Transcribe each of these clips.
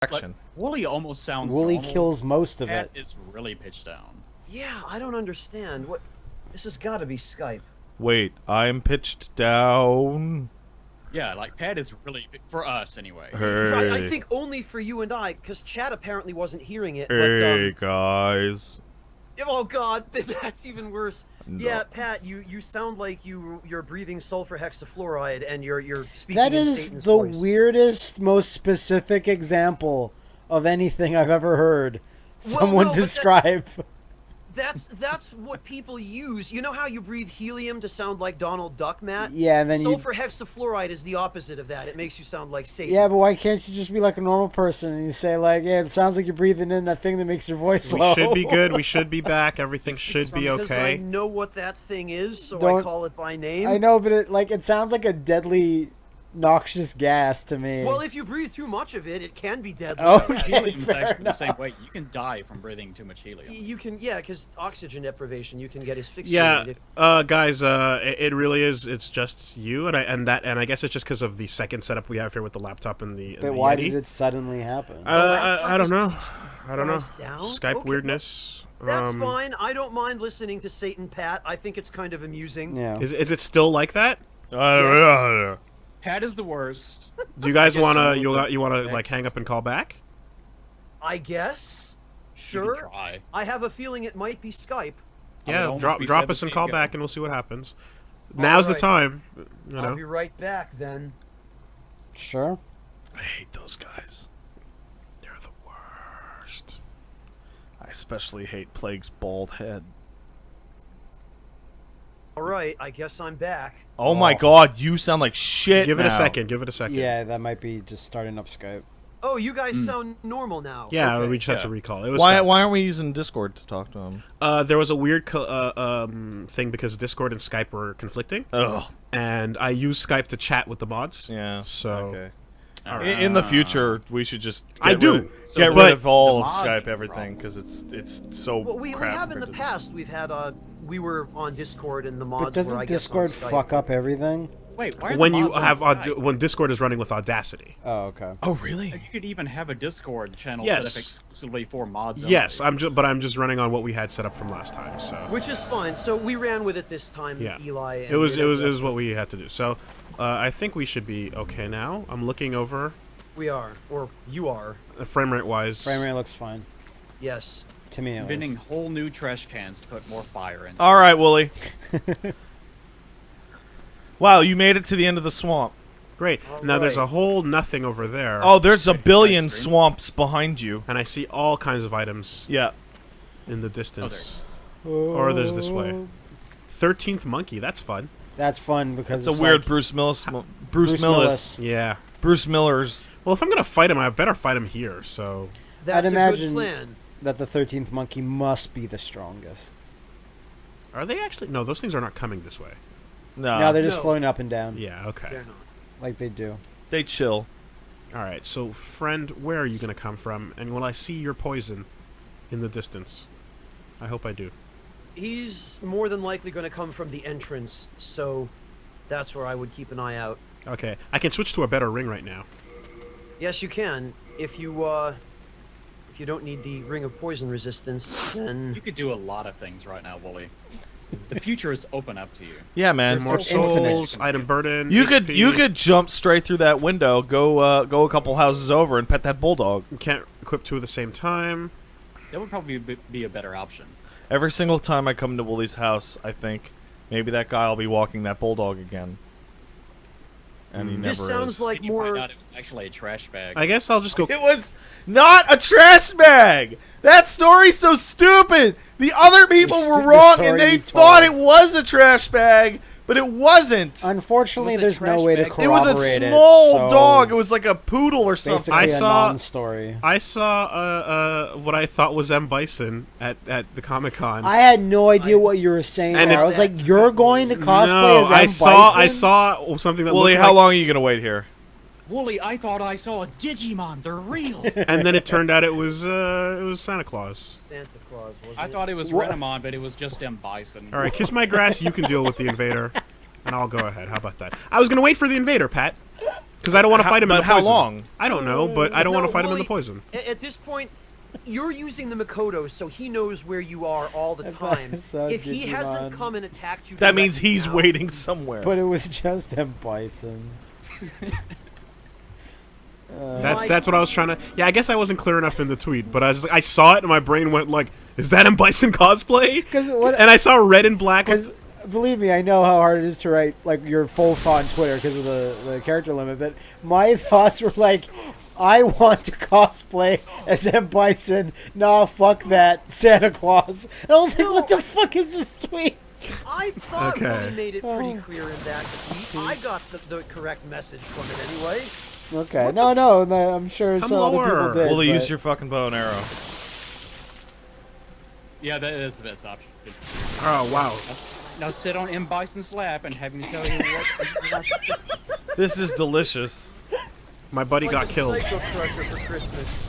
Action. Wooly almost sounds Wooly normal. kills most of Pat it. is really pitched down. Yeah, I don't understand. What? This has got to be Skype. Wait, I'm pitched down. Yeah, like Pat is really for us anyway. Hey. I think only for you and I, because Chad apparently wasn't hearing it. Hey, But, guys. oh God, that's even worse. No. Yeah, Pat, you sound like you're breathing sulfur hexafluoride and you're speaking That in is Satan's the voice. weirdest, most specific example of anything I've ever heard someone no, but describe. That's what people use. You know how you breathe helium to sound like Donald Duck, Matt? Yeah, and then sulfur hexafluoride is the opposite of that. It makes you sound like Satan. Yeah, but why can't you just be like a normal person and you say like, yeah, it sounds like you're breathing in that thing that makes your voice We low. should be good. We should be back. Everything should be Because I okay. know what that thing is, so I Don't- call it by name. I know, but it sounds like a deadly, noxious gas to me. Well, if you breathe too much of it, it can be deadly. Okay. Helium's fair actually the enough. same way. You can die from breathing too much helium. You can, yeah, because oxygen deprivation, you can get asphyxiated. Yeah, if- guys, it really is. It's just you and I guess it's just because of the second setup we have here with the laptop and the. But the why Yeti. did it suddenly happen? I don't know. I don't know. Guys down? Skype Okay, weirdness. That's fine. I don't mind listening to Satan Pat. I think it's kind of amusing. Yeah. Is it still like that? Pat is the worst. Do you guys I guess wanna you you wanna next. like hang up and call back? I guess. You Sure. can try. I have a feeling it might be Skype. I would Yeah, almost drop be us sad to and see call it back, go. and we'll see what happens. Now's the right. time. You I'll know. be right back then. Sure. I hate those guys. They're the worst. I especially hate Plague's bald head. All right, I guess I'm back. Oh my god, you sound like shit. Give it a now. second. Give it a second. Yeah, that might be just starting up Skype. Oh, you guys sound normal now. Yeah, Okay. we just had to Yeah. recall. It was Why Skype. aren't we using Discord to talk to him? There was a weird thing because Discord and Skype were conflicting, Ugh. and I used Skype to chat with the mods. Yeah. So Okay. In the future, we should just I do. get but rid of all the of mods Skype are the everything because it's so Well, we crap have in the compared to- past. We've had we were on Discord and the mods But doesn't were, I guess, Discord on Skype. fuck up everything? Wait, why are when the you mods on have Skype? when Discord is running with Audacity. Oh, okay. Oh really? You could even have a Discord channel Yes. set up exclusively for mods. Yes, only. I'm just running on what we had set up from last time. So Which is fine. So we ran with it this time, yeah, Eli. And it was we ended up- what we had to do. So I think we should be okay now. I'm looking over We are, or you are. frame rate wise. Frame rate looks fine. Yes. To me, at Inventing least. whole new trash cans to put more fire in. All right, Wooly. Wow, you made it to the end of the swamp. Great. All Now there's a right. whole nothing over there. Oh, there's a billion stream. swamps behind you. And I see all kinds of items Yeah. in the Oh, there distance. it is. Or there's this way. 13th monkey. That's fun. That's fun because It's a weird like Bruce Millis. Bruce Bruce Willis. Millis. Yeah. Bruce Miller's. Well, if I'm gonna fight him, I better fight him here. So That's a imagine- good plan. that the 13th monkey must be the strongest. are they actually? No, those things are not coming this way. No, they're just No. floating up and down Yeah. Okay. They're not. like they do. they chill. All right. So, friend, where are you gonna come from? And will I see your poison in the distance? I hope I do. He's more than likely going to come from the entrance, so that's where I would keep an eye out. Okay. I can switch to a better ring right now. Yes, you can. If you don't need the ring of poison resistance, then You could do a lot of things right now, Wooly. The future is open up to you. Yeah, man. More so infinite. souls, item burden. You could HP. jump straight through that window, go a couple houses over, and pet that bulldog. You can't equip two at the same time. That would probably be a better option. Every single time I come to Wooly's house, I think maybe that guy will be walking that bulldog again. And he never this sounds is. like Then you find more. out it was actually a trash bag. I guess I'll just go. It was not a trash bag. That story's so stupid. The other people The were stu- the wrong, story and they you thought told. it was a trash bag, but it wasn't. Unfortunately, It was a there's no trash way to bag. It was corroborate a it. small so dog. It was like a poodle or something. basically I a saw- non-story. I saw what I thought was M. Bison at the Comic Con. I had no idea what you were saying. And there. it- I was like, "You're going to cosplay no, as M. I saw Bison?" something that Wooly, looked how like, long are you gonna wait here? Wooly, I thought I saw a Digimon. They're real. and then it turned out it was Santa Claus. Santa Claus, was I it? thought it was What? Renamon, but it was just M. Bison. All right, kiss my grass. You can deal with the invader, and I'll go ahead. How about that? I was gonna wait for the invader, Pat. Because I don't want to fight him in the But how poison. long? I don't know, but I don't want No, to fight him in the Wooly, poison. At this point, you're using the Mikoto, so he knows where you are all the time. So If he hasn't Digimon. come and attacked you, That means directly he's now- waiting somewhere. But it was just M. Bison. That's what I was trying to. Yeah, I guess I wasn't clear enough in the tweet, but I saw it and my brain went like, "Is that M. Bison cosplay?" And I saw red and black. Because believe me, I know how hard it is to write like your full thought on Twitter because of the character limit. But my thoughts were like, I want to cosplay as M. Bison. Nah, fuck that, Santa Claus. And I was like, what the fuck is this tweet? I thought Okay. Willie made it pretty clear in that tweet. I got the correct message from it anyway. Okay, no, I'm sure Come some other lower. people did. Will you but- use your fucking bow and arrow? Yeah, that is the best option. Oh wow. Now sit on M. Bison's lap and have him tell you what. This is delicious. My buddy Like got a killed. Psycho Crusher for Christmas.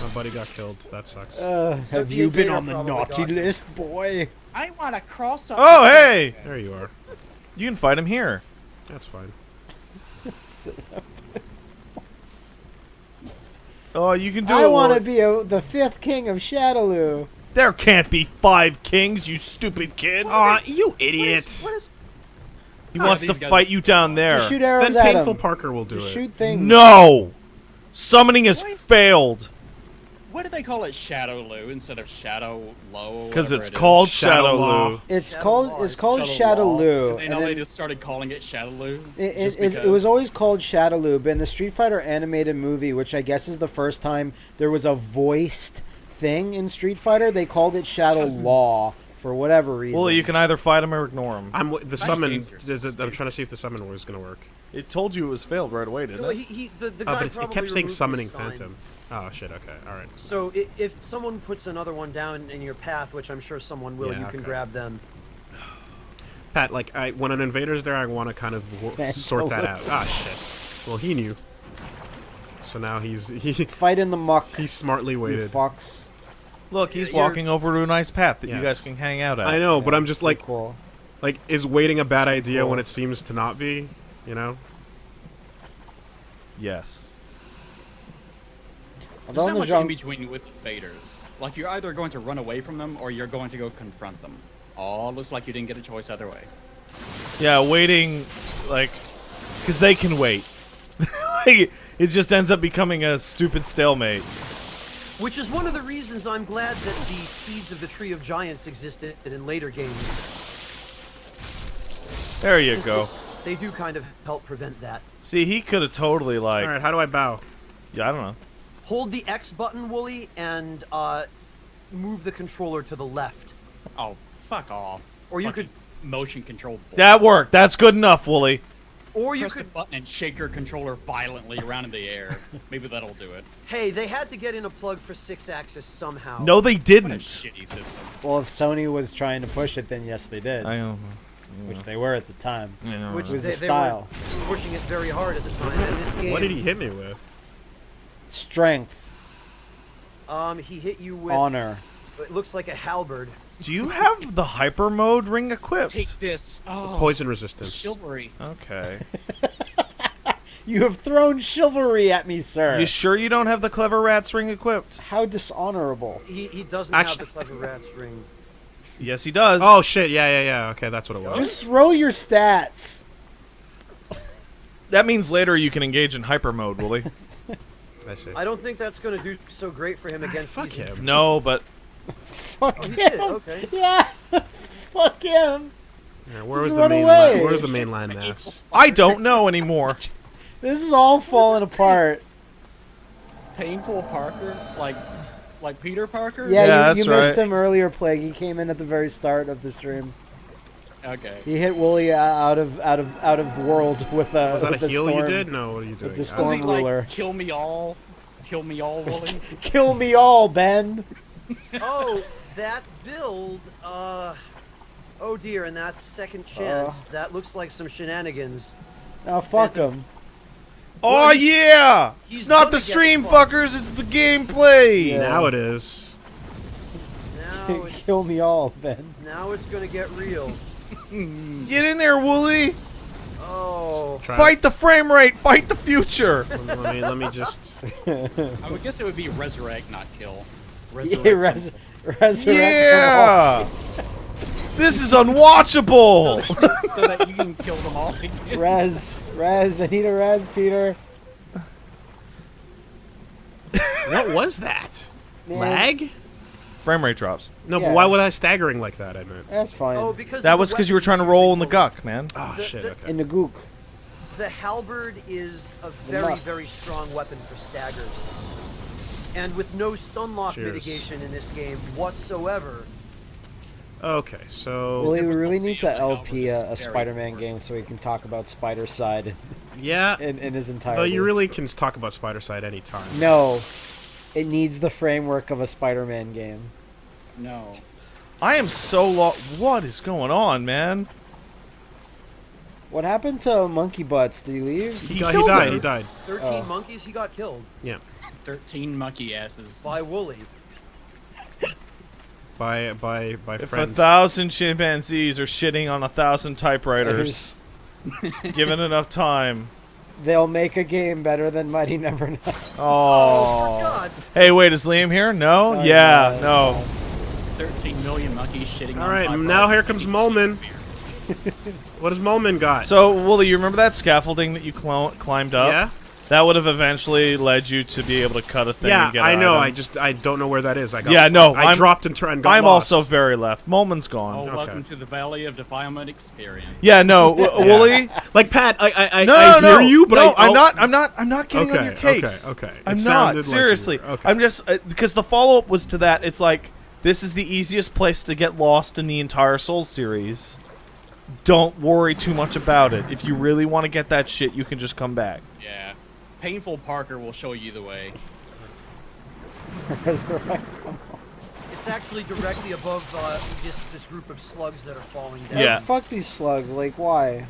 My buddy got killed. That sucks. So have you been Gator on the probably naughty got it. list, boy? I want to cross up. Oh, hey! There you are. You can fight him here. That's fine. Oh, you can do I it. want to Wally. be the fifth king of Shadaloo. There can't be 5 kings, you stupid kid. Aw, you idiot. What is He wants to these guys- fight you down there. Just shoot arrows Then at Painful him. Parker will do Just it. shoot things. No! Summoning has failed. Why do they call it Shadow Lou instead of Shadow Low? Because it's whatever it is? called Shadow Law. Shadowloo. It's Shadow called Law. Shadaloo. And and now then they just started calling it Shadow Lou. it was always called Shadaloo, but in the Street Fighter animated movie, which I guess is the first time there was a voiced thing in Street Fighter, they called it Shadow Law for whatever reason. Well, you can either fight him or ignore him. The summon. see. I'm trying to see if the summon was gonna work. It told you it was failed right away, didn't Well, it? the Oh, guy but it probably kept saying removed his summoning sign. Phantom. Oh shit. Okay. All right. So if someone puts another one down in your path, which I'm sure someone will, Yeah, you can okay. grab them. Pat, like, when an invader's there, I want to kind of sort that out. Ah, shit. Well, he knew. So now he Fight in the muck, he smartly you waited. fucks. Look, he's You're- walking over to a nice path that you Yes. guys can hang out at. I know, but I'm just like, Cool. is waiting a bad idea Cool. when it seems to not be? You know? Yes. There's Although not in the much in jungle, between with invaders. Like, you're either going to run away from them or you're going to go confront them. Oh, looks like you didn't get a choice either way. Yeah, waiting, like, because they can wait. Like, it just ends up becoming a stupid stalemate. Which is one of the reasons I'm glad that the Seeds of the Tree of Giants existed in later games. There you go. They do kind of help prevent that. See, he could have totally, like, All right, how do I bow? yeah, I don't know. Hold the X button, Wooly, and move the controller to the left. Oh, fuck off. Or you Fucking motion control. That worked. That's good enough, Wooly. Or you Press could. the button and shake your controller violently around in the air. Maybe that'll do it. Hey, they had to get in a plug for 6-axis somehow. No, they What a didn't. shitty system. well, if Sony was trying to push it, then yes, they did, I don't which they were at the time. know. Which was they, the they style. were pushing it very hard at the time. And this game, What did he hit me with? Strength, he hit you with. honor. It looks like a halberd. Do you have the hyper mode ring equipped? Take this. Oh, Poison resistance. chivalry. Okay. You have thrown chivalry at me, sir. You sure you don't have the clever rats ring equipped? How dishonorable. He doesn't Actu- have the clever rat's ring. Yes, he does. Oh shit! Yeah. Okay, that's what it was. Just throw your stats. That means later you can engage in hyper mode, Wooly. I see. I don't think that's going to do so great for him against Fuck these. him. No, but Fuck Oh, he him. did. Okay. Yeah. Fuck him. Yeah, where Just was the run main? away. Where's the main landmass? I don't know anymore. This is all falling apart. Painful Parker? Like Peter Parker? Yeah, Yeah, you that's missed right. him earlier, Plague. He came in at the very start of the stream. Okay. He hit Wooly out of world with a Was that with a the heal storm. you did? No, what are you doing? the Was storm he like, ruler. kill me all, Wooly? Kill me all, Ben. Oh, that build. Oh dear, and that second chance. That looks like some shenanigans. Now fuck him. Oh Well, he's- yeah! he's It's not gonna the get stream, fucked. fuckers. It's the gameplay. Yeah. Now it is. Now it's, Kill me all, Ben. Now it's gonna get real. Get in there, Wooly. Oh. Fight the frame rate. Fight the future. Let me just. I would guess it would be resurrect, not kill. Yeah, resurrect. Yeah. This is unwatchable. So that you can kill them all again. Res. I need a res, Peter. What was that? Man. Lag? Frame rate drops. No, Yeah. but why was I staggering like that? I meant. That's fine. Oh, because That of the was because you were weapons trying to you're roll in the using. guck, man. Oh shit. the- Okay. In the gook. The halberd is a very strong weapon for staggers. And with no stun lock Cheers. mitigation in this game whatsoever, Okay. So. Well, we really need to Difficulty of LP the a Halberd is Spider-Man very game so we can talk about Spider Side Yeah. in his Though entirety. you really can talk about Spider Side anytime. No. It needs the framework of a Spider-Man game. No. I am so lost. What is going on, man? What happened to Monkey Butts? Did he leave? He killed died. him. He died. 13 monkeys, he got killed 13 monkey asses. by Wooly. By If friends. 1,000 chimpanzees are shitting on 1,000 typewriters, given enough time. They'll make a game better than Mighty Number 9. Oh, for Oh. God's sake. Hey, wait, is Liam here? No? Oh, Yeah, yeah. no. 13 million monkeys shitting on All right, typewriters. now here comes Molman. What does Molman got? So, Wooly, you remember that scaffolding that you climbed up? Yeah. That would have eventually led you to be able to cut a thing Yeah, and get I an know. item. I don't know where that is. I got. Yeah, no, I I'm- dropped and got I'm lost. also very left. Molman's Oh, gone. welcome to the Valley of Defilement experience. Yeah, no, Wooly. like Pat. I No, hear you, but no, I'm I'm not getting on your case. Okay. I'm It not sounded like you seriously. were. Okay. I'm just because the follow up was to that. It's like this is the easiest place to get lost in the entire Souls series. Don't worry too much about it. If you really want to get that shit, you can just come back. Yeah. Painful Parker will show you the way. Resurrect. It's actually directly above this group of slugs that are falling down. Yeah. Fuck these slugs. Like, why?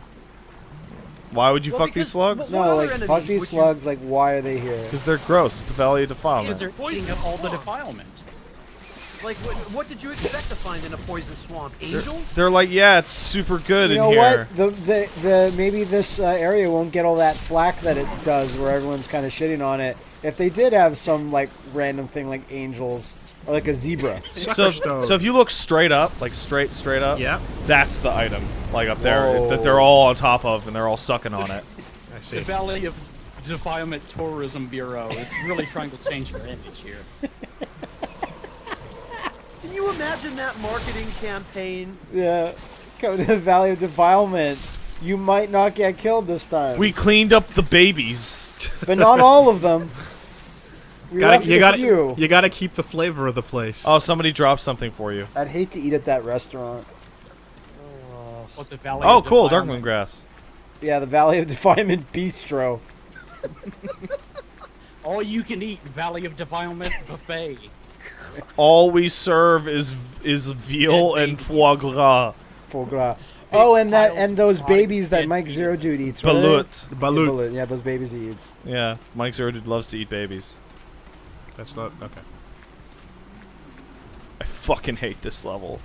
Why would you Well, fuck these because- slugs? What No, other like, fuck enemies these would you- slugs. Like, why are they here? Because they're gross. It's the Valley of Because Defilement. they're eating up all the defilement. Like, what did you expect to find in a poison swamp? Angels? They're like, yeah, it's super good You in know here. what? The maybe this area won't get all that flack that it does, where everyone's kind of shitting on it. If they did have some like random thing like angels or like a zebra, So if you look straight up, like straight up, Yeah. that's the item, like up there Whoa. that they're all on top of and they're all sucking on it. I The see. Valley of Defilement Tourism Bureau is really trying to change your image here. Can you imagine that marketing campaign? yeah, come to the Valley of Defilement. You might not get killed this time. We cleaned up the babies. but not all of them. We left You a few. gotta keep the flavor of the place. Oh, somebody dropped something for you. I'd hate to eat at that restaurant. What the Valley Oh, of cool, Defilement- Darkmoon grass. Yeah, the Valley of Defilement Bistro. All you can eat Valley of Defilement buffet. All we serve is veal and foie gras. Foie gras. Oh, and that piles and of those rotting babies that dead Mike Zero penises. Dude eats. what are they? Balut. The balut. Balut. Yeah, those babies he eats. Yeah, Mike Zero Dude loves to eat babies. That's not okay. I fucking hate this level.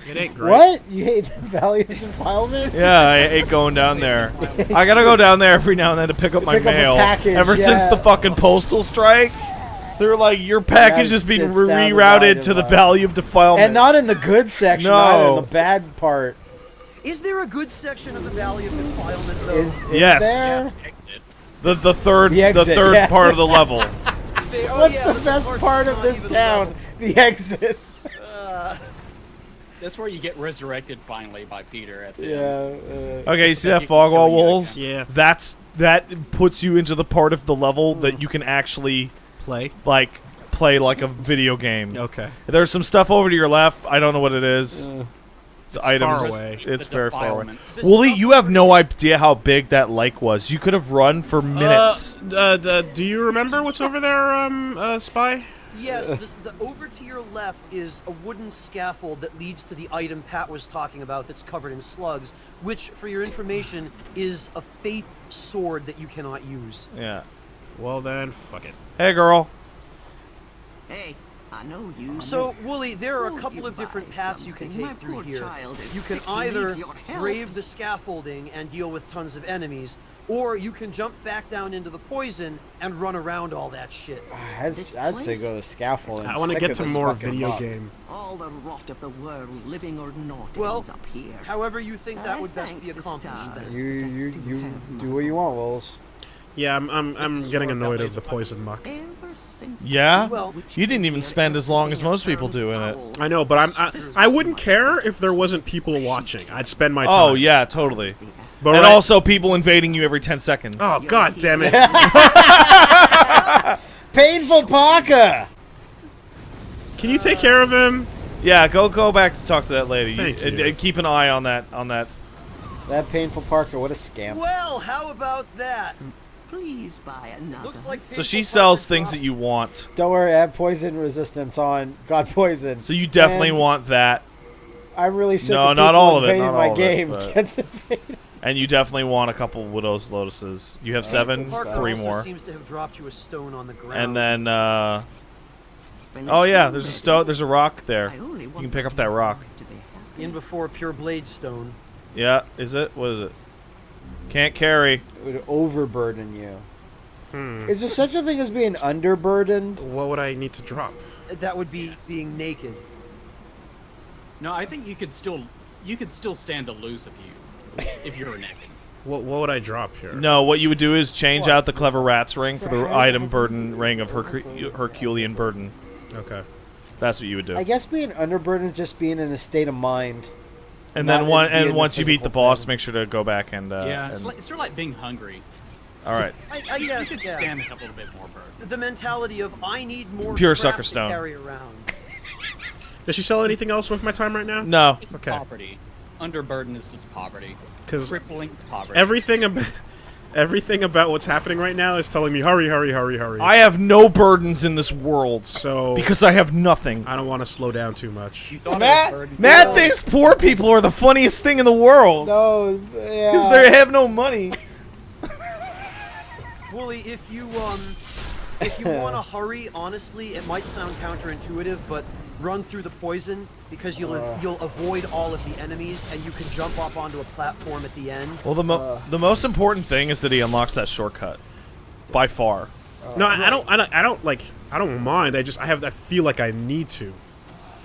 It ain't great. What? You hate the Valley of Defilement? Yeah, I hate going down there. I gotta go down there every now and then to pick up my pick up a mail. package, Ever since yeah. the fucking postal strike, they're like, your package is being it's down the Valley rerouted of to the Defilement. Valley of Defilement. And not in the good section No. either, the bad part. Is there a good section of the Valley of Defilement, though? Is Yes. there? Exit. the third The exit, third yeah. part of the level. What's yeah, the best part's part of not this even town? The exit. That's where you get resurrected finally by Peter at the Yeah. end. Okay, you see That that you can fog wall kill you walls? again. Yeah. That puts you into the part of the level that you can actually Play. play like a video game. Okay. There's some stuff over to your left. I don't know what it is. It's items. far away. It's The very far away. defilement. The Wooly, stuff you have over no his- idea how big that lake was. You could have run for minutes. Do you remember what's over there, Spy? Yes, the over to your left is a wooden scaffold that leads to the item Pat was talking about that's covered in slugs, which, for your information, is a faith sword that you cannot use. Yeah. Well then, fuck it. Hey, girl. Hey, I know you. So, Wooly, there are a Won't couple you of different buy paths you can something? My take through poor here. child is You can sick. He either needs your help. brave the scaffolding and deal with tons of enemies, or you can jump back down into the poison and run around all that shit. I'd say go to scaffolding. I want to Sick get of to this more fucking video muck. game. All the rot of the world, living or not, Well, ends up here. however you think that I would best thank be the accomplished, stars. then. You Best to have do what you want, Wills. Yeah, I'm is getting your annoyed belly of the poison muck. Ever since Yeah? Well, You didn't even spend as long as most people do in it. I know, but I wouldn't care if there wasn't people watching. I'd spend my time. Oh, yeah, totally. But And right- also people invading you every 10 seconds. Oh, god damn it. Painful Parker. Can you take care of him? Yeah, go back to talk to that lady. Thank you. And keep an eye on that. That Painful Parker, what a scam. Well, how about that? Please buy another. Looks like So she Painful sells Parker things dropped- that you want. Don't worry, I have poison resistance on God Poison. So you definitely And want that. I'm really sick No, of not people all of it, invading not my all of it, game. but- Gets invaded. And you definitely want a couple Widow's Lotuses. You have 7, Parker 3 also more. seems to have dropped you a stone on the ground. And then, Finish oh yeah, your there's a ready. stone. There's a rock there. I only You want can pick up you that rock. to be happy. in before pure blade stone. Yeah, is it? What is it? Can't carry. It would overburden you. Hmm. Is there such a thing as being underburdened? What would I need to drop? That would be being naked. No, I think you could still stand to lose if you were naked. What would I drop here? No, what you would do is change out the clever rat's ring for the item burden ring of Herculean burden. Okay. That's what you would do. I guess being underburdened is just being in a state of mind. And not then being a once you beat the physical boss, thing. make sure to go back and Yeah, and- it's sort of like being hungry. all right. I You guess, could yeah. stand it up a little bit more, Bird. The mentality of I need more Pure crap sucker to stone. carry around. Does she sell anything else with my time right now? No. It's Okay. poverty. Underburden is just poverty. Because Crippling poverty. everything about what's happening right now is telling me hurry, hurry, hurry, hurry. I have no burdens in this world So because I have nothing. I don't want to slow down too much. You thought Matt, it was burden. Matt thinks poor people are the funniest thing in the world No, because yeah. they have no money. Wooly, if you want to hurry, honestly, it might sound counterintuitive, but run through the poison because you'll avoid all of the enemies and you can jump up onto a platform at the end. Well, the most important thing is that he unlocks that shortcut, by far. No, I don't mind. I feel like I need to.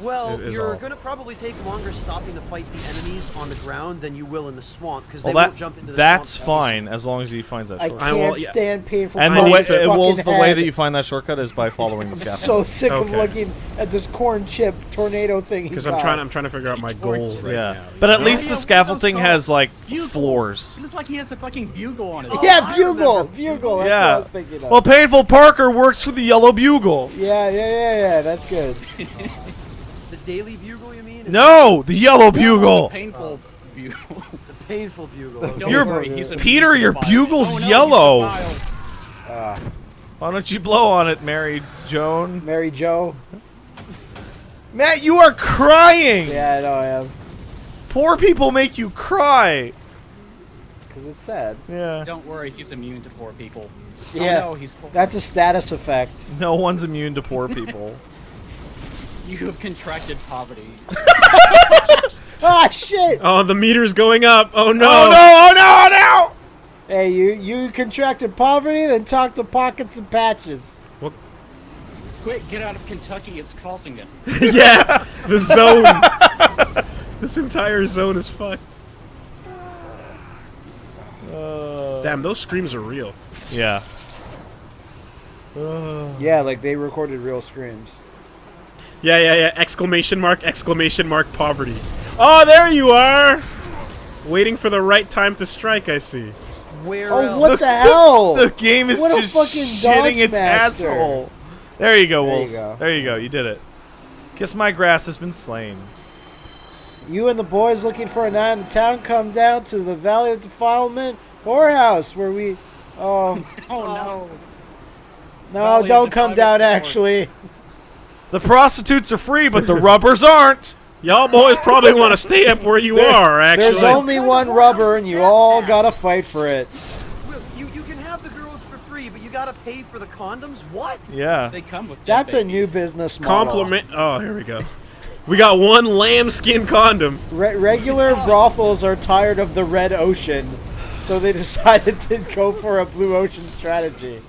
Well, is you're all. going to probably take longer stopping to fight the enemies on the ground than you will in the swamp because Well, they won't jump into the that's swamp. fine as long as he finds that I shortcut. can't yeah. stand painful. And I the way need to- Wolves, the fucking way head. that you find that shortcut is by following the scaffold. So sick of Okay. looking at this corn chip tornado thing. Because I'm trying to figure out my goal right Yeah, now. but you at know? least Yeah, the yeah, scaffolding those has like Bugles. floors. It looks like he has a fucking bugle on his. Yeah, I bugle, remember. bugle. That's what I Yeah. was thinking of. Well, Painful Parker works for the Yellow Bugle. yeah. That's good. The Daily Bugle, you mean? No, the Yellow Bugle. Painful bugle. The Painful Bugle. Don't You're- worry, he's immune Peter, to your fire. bugle's Oh, no, he's yellow. defiled. Why don't you blow on it, Mary Joan? Mary Jo. Matt, you are crying. Yeah, I know I am. Poor people make you cry. Because it's sad. Yeah. Don't worry, he's immune to poor people. Yeah. Oh, no, he's poor. That's a status effect. No one's immune to poor people. You have contracted poverty. Ah, shit! Oh, the meter's going up. Oh no! Oh no! Oh no! Oh no! Hey, you contracted poverty, then talk to Pockets and Patches. Quick, get out of Kentucky, it's crossing it. Yeah, the zone. This entire zone is fucked. Damn, those screams are real. Yeah. Yeah, like they recorded real screams. Yeah. Exclamation mark, poverty. Oh, there you are! Waiting for the right time to strike, I see. Where Oh, else? what the hell? The game is What a just fucking shitting its dodge master. asshole. There you go, There you Wolves. go. There you go. You did it. Kiss my grass has been slain. You and the boys looking for a night in the town come down to the Valley of Defilement whorehouse where we... Oh, Oh no. no, Valley of don't come Defilement down, whore. actually. The prostitutes are free, but the rubbers aren't. Y'all boys probably want to stay up where you are, actually. There's only one rubber, and you all gotta fight for it. Well, you can have the girls for free, but you got gotta pay for the condoms? What? Yeah. They come with That's jet a new babies. business model. Compliment. Oh, here we go. We got one lambskin condom. Regular brothels are tired of the red ocean, so they decided to go for a blue ocean strategy.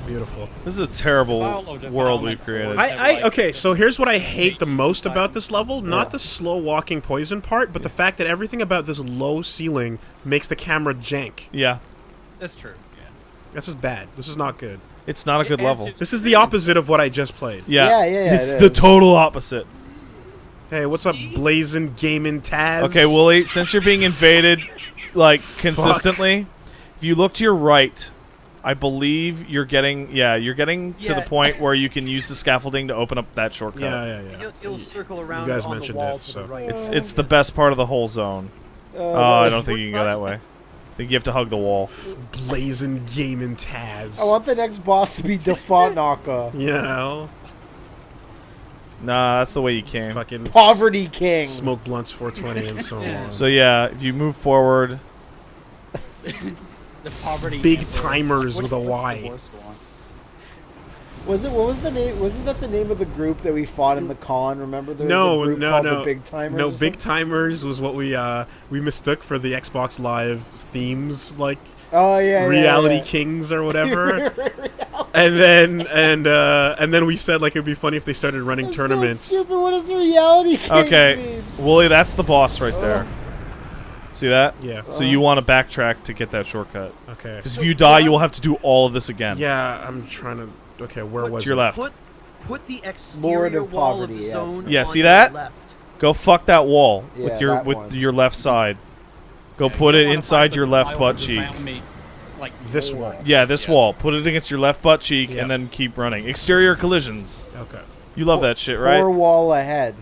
Beautiful. This is a terrible Follow the world defilement we've created. cord. Okay, so here's what I hate the most about this level. Not the slow walking poison part, but the fact that everything about this low ceiling makes the camera jank. Yeah. That's true. Yeah. This is bad. This is not good. It's not a good Yeah, level. it's- This is the opposite of what I just played. Yeah. Yeah, It's it the is. total opposite. Hey, what's up, Blazin' Gaming Taz? Okay, Wooly, since you're being invaded, like, consistently, if you look to your right, I believe you're getting, you're getting to the Yeah. point where you can use the scaffolding to open up that shortcut. Yeah. You'll circle around guys on the mentioned wall it, to so. the right. It's the best part of the whole zone. Oh, I don't think you can go that way. I think you have to hug the wall. Blazin' Gaming Taz. I want the next boss to be Defilement. You know, Nah, that's the way you came. fucking Poverty King. smoke blunts 420 and so on. So yeah, if you move forward, The poverty. Big emperor. timers with a What's Y. the worst one? What was the name? Wasn't that the name of the group that we fought in the con? Remember there was No, a group no, called no. the Big Timers? No, or Big something? Timers was what we mistook for the Xbox Live themes, like Oh yeah, Reality yeah. Kings or whatever. and then we said like it'd be funny if they started running That's tournaments. So stupid. What does the Reality Kings okay, mean? Wooly, that's the boss right there. See that? Yeah. So you want to backtrack to get that shortcut. Okay. Because if you die, you will have to do all of this again. Yeah, I'm trying to. Okay, where was To your it? left. Put the Lord exterior of wall Poverty, of the yes. zone. Yeah, on see your that? Left. Go fuck that wall Yeah, with your that one. left side. Go Yeah, put you it wanna inside find your the left pile butt of cheek. defilement, like This wall. wall. Yeah, this wall. Put it against your left butt cheek Yep. and then keep running. Exterior collisions. Okay. You love that shit, right? Poor wall ahead.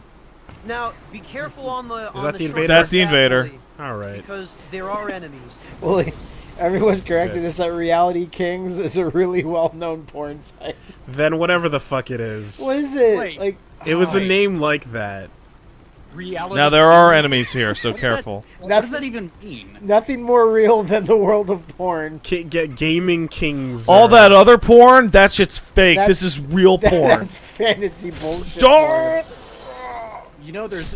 Now, be careful on the. Is that the invader? That's the invader. All right. Because there are enemies. Well, everyone's corrected Good. us that Reality Kings is a really well-known porn site. Then whatever the fuck it is. What is it? Wait. Like, It was a Wait. name like that. Reality. Now there are Kings? enemies here, so What does that- careful. What does that even mean? nothing more real than the world of porn. Get Gaming Kings. All that other porn, that shit's fake. That's- This is real porn. That's fantasy bullshit. Don't. You know, there's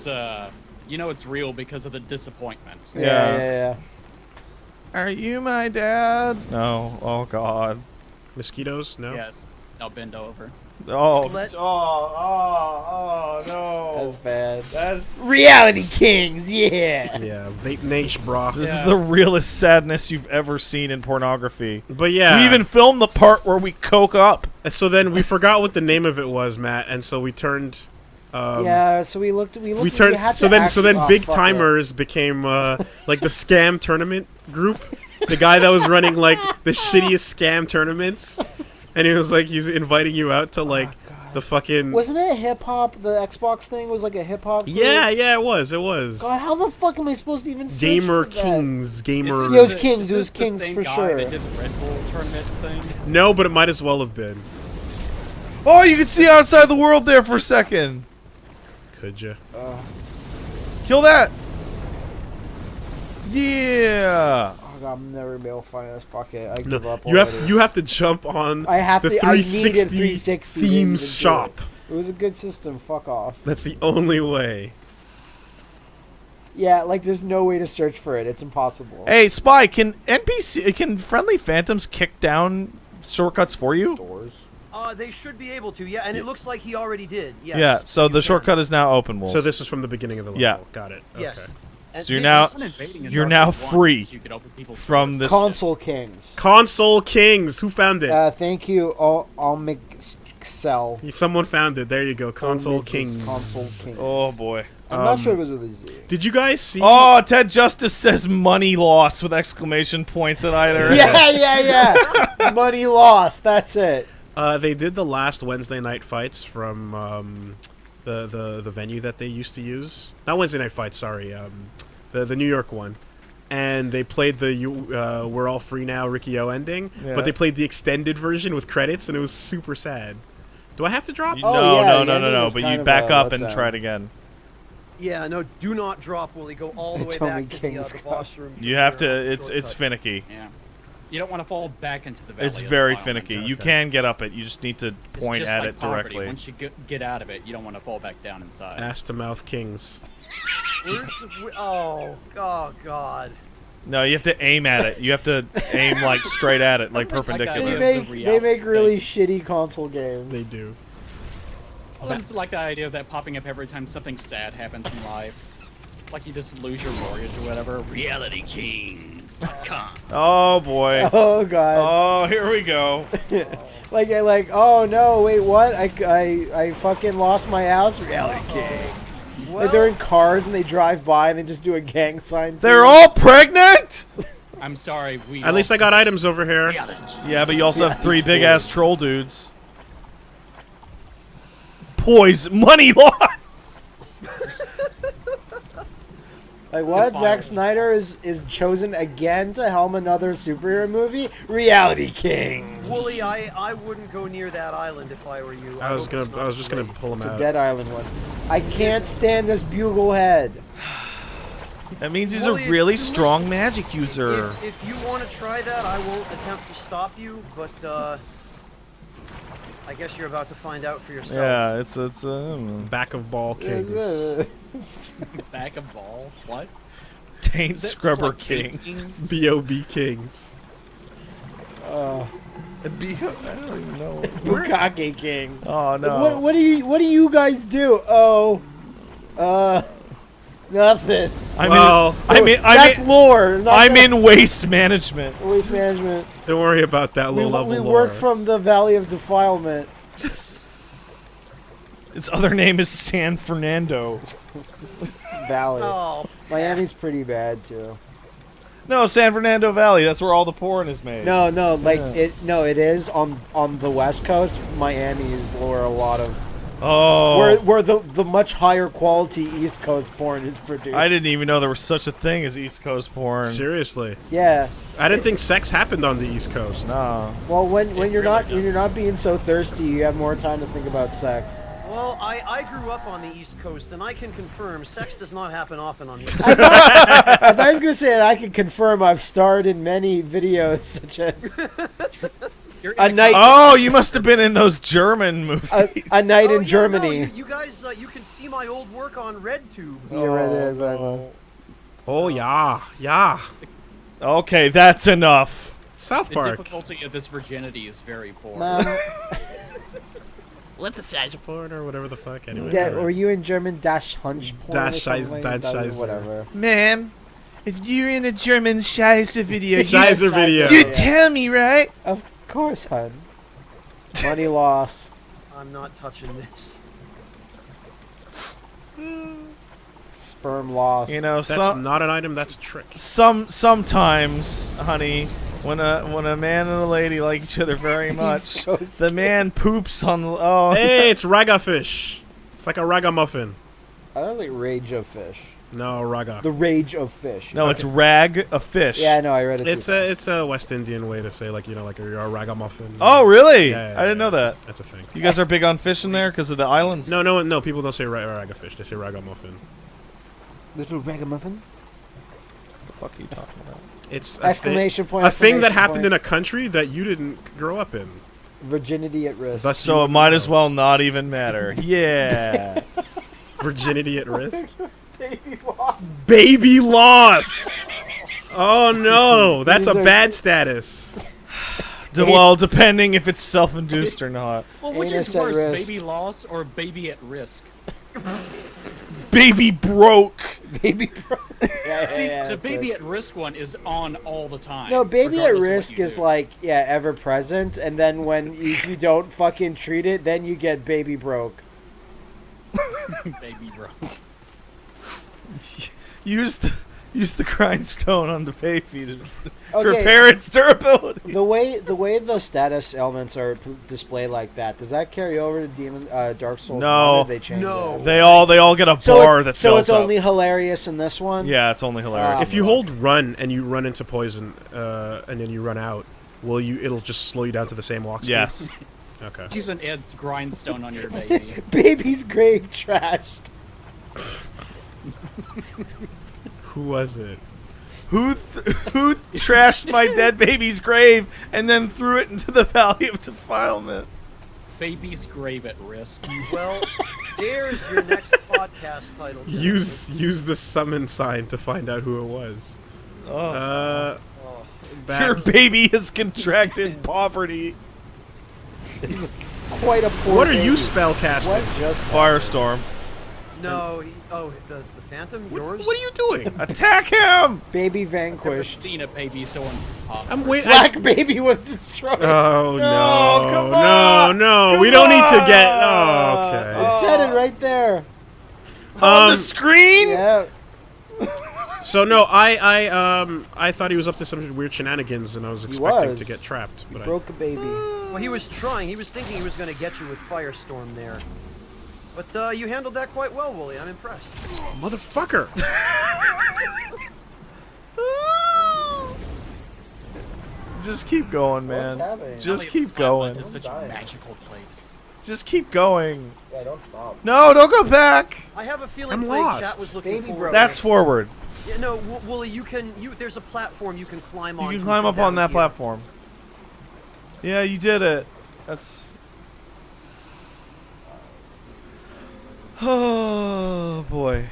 a. You know, it's real because of the disappointment. porn. Yeah. Yeah. Are you my dad? No. Oh God. Mosquitoes? No. Yes. Now bend over. Oh. Let- Oh no. That's bad. That's. Reality Kings, yeah. Yeah. Vape Nash, brah. This is the realest sadness you've ever seen in pornography. But yeah. We even filmed the part where we coke up. So then we forgot what the name of it was, Matt, and so we turned. Yeah, so we looked. We We turned. had So to then actually- oh, Big fuck it. Timers became like the scam tournament group. The guy that was running like the shittiest scam tournaments, and he was like he's inviting you out to like the fucking. Wasn't it hip hop? The Xbox thing was like a hip hop. Yeah, yeah, it was. It was. God, how the fuck am I supposed to even search Gamer for that? Kings, gamers. Yeah, it was Kings, Is it was this the Kings same for guy sure. That did the Red Bull tournament thing. No, but it might as well have been. Oh, you can see outside the world there for a second. Could you? Kill that. Yeah. Oh god, I'm never gonna be able to find this. Fuck it, I No, give up. you already. have to jump on I have the to. I needed 360 360 to themes even do shop. It was a good system. Fuck off. That's the only way. Yeah, like there's no way to search for it. It's impossible. Hey, Spy, can friendly phantoms kick down shortcuts for you? Doors. They should be able to, yeah, and it looks like he already did. Yes. Yeah, so You the can. shortcut is now open, Wolves. So this is from the beginning of the level. Yeah. Got it. Yes. Okay. And So you're this now- is- Invading in You're Dark now Souls 1, free you could open people's from doors. this. Console Kings. Console Kings. Who found it? Thank you, Almixel. Someone found it. There you go. Console Kings. Console Kings. Oh boy. I'm not sure it was with a Z. Did you guys see? Oh, Ted Justice says money lost with exclamation points at either. Yeah. Money lost. That's it. They did the last Wednesday night fights from the venue that they used to use. Not Wednesday night fights. Sorry. The New York one. And they played the "We're All Free Now" Ricky O ending, Yeah. but they played the extended version with credits, and it was super sad. Do I have to drop? You- Oh, no, yeah, no, the no, no, ending no. was But kind you of back a up and letdown. try it again. Yeah, no, do not drop, Willie. Go all the way Tommy back to King's the boss room. You have to. It's finicky. Yeah. You don't want to fall back into the valley. It's of very defilement. finicky. You Okay. can get up it. You just need to It's point just at like it poverty. directly. Once you get out of it, you don't want to fall back down inside. Ass to mouth kings. Oh, God. No, you have to aim at it. You have to aim like straight at it, like Like that perpendicular. idea. They make really shitty console games. They do. Well, that's like the idea of that popping up every time something sad happens in life. Like you just lose your mortgage or whatever. RealityKings.com. Oh boy. Oh god. Oh, here we go. Like, oh no, wait, what? I fucking lost my house. Reality Kings. Like they're in cars and they drive by and they just do a gang sign. They're all pregnant. I'm sorry. At least I got items over here. Yeah, but you also have 3 big ass troll dudes. Poison, money loss. Like what? Defile. Zack Snyder is chosen again to helm another superhero movie? Reality Kings. Wooly, I wouldn't go near that island if I were you. I was hope it's not just too gonna late. pull him It's a out. Dead Island one. I can't stand this bugle head. That means he's Well, a if really you wish- strong magic user. If you want to try that, I won't attempt to stop you, but I guess you're about to find out for yourself. Yeah, it's Back of ball kings. Back of ball. What? Taint Is it Scrubber like King. B.O.B. kings. Oh, I don't even know. Bukake Kings. Oh no. What do you guys do? Oh, nothing. That's lore. Not I'm in waste management. waste management. Don't worry about that We, low level we lore. work from the Valley of Defilement. Its other name is San Fernando. Valley. Oh, Miami's pretty bad too. No, San Fernando Valley. That's where all the porn is made. No, like Yeah. it is on the West Coast. Miami is where a lot of Oh. where the much higher quality East Coast porn is produced. I didn't even know there was such a thing as East Coast porn. Seriously. Yeah. I didn't think sex happened on the East Coast. No. Well, when you're really not doesn't. when you're not being so thirsty, you have more time to think about sex. well, I grew up on the East Coast, and I can confirm sex does not happen often on the East I Coast. thought I was gonna say that I can confirm I've starred in many videos such as You're A in night- Oh, you must have been in those German movies. a night Oh, in yeah, Germany. No, you guys, you can see my old work on RedTube. Here it is. I know. Oh, yeah. Okay, that's enough. South The Park. difficulty of this virginity is very poor. What's a size of porn or whatever the fuck? Anyway. Were you in German dash hunch porn? Dash or something Scheiß- like Dash that? Scheiße. Whatever. Ma'am, if you're in a German Scheiße video, Scheiße video. You tell me, right? Of course, hun. Money loss. I'm not touching this. Sperm loss. You know, That's not an item, that's a trick. sometimes, honey, when a man and a lady like each other very much, so the man poops on the Hey, it's raga fish. It's like a ragamuffin. I was like rage of fish. No, raga. The rage of fish. No, it's rag a fish. Yeah, no, I read it. It's a West Indian way to say like you're a ragamuffin. Oh, really? Yeah, I didn't know that. That's a thing. You guys are big on fishing there because of the islands. No. People don't say raga fish. They say ragamuffin. little ragamuffin. What the fuck are you talking about? It's Exclamation point! A thing that exclamation happened in point. a country that you didn't grow up in. Virginity at risk. Thus, So you it might know. as well not even matter. Yeah. Virginity at risk. Baby loss. Baby loss. Oh no, that's a These are- bad status. Well, depending if it's self-induced or not. Well, which Anus is at worse, risk. baby loss or baby at risk? Baby broke. Baby. yeah, See, yeah, the that's baby it. at risk one is on all the time. No, baby at regardless of what risk you is do. like ever present, and then when if you don't fucking treat it, then you get baby broke. baby bro. Use the grindstone on the baby to Okay. repair its durability. The way the status elements are displayed like that, does that carry over to Dark Souls? No. 1, or did they change No. it? They all get a So bar it's, that's so built it's up. only hilarious in this one. Yeah, it's only hilarious. Ah. If you hold run and you run into poison, and then you run out, it'll just slow you down to the same walk speed? Yes. Okay. Use an Ed's grindstone on your baby. Baby's grave trashed. Who was it? Who trashed my dead baby's grave and then threw it into the Valley of Defilement? Baby's grave at risk. Well, there's your next podcast title. Use the summon sign to find out who it was. Oh. Back. Your baby has contracted poverty. Quite a poor What are you baby. spellcasting? What just Firestorm. No, the Phantom, yours? What are you doing? Attack him! baby Never vanquished? seen a baby so unpopular. I'm waiting. Black baby was destroyed. Oh No, no! come No, on! no! We Come don't need to get. on! Oh, okay. It said it right there. On the screen? Yeah. So no, I thought he was up to some weird shenanigans, and I was expecting was. to get trapped. But Broke a baby. Well, he was trying. He was thinking he was going to get you with Firestorm there. But you handled that quite well, Wooly. I'm impressed. motherfucker! Just keep going, man. happening? Just keep Flatlands going. is such a dying. magical place. Just keep going. Yeah, don't stop. No, don't go back. I have a feeling I'm Plague lost. Chat was looking Baby forward. broke. That's forward. Yeah, no, Wooly, there's a platform you can climb on. You can climb up on that platform. Yeah, you did it. That's. Oh boy.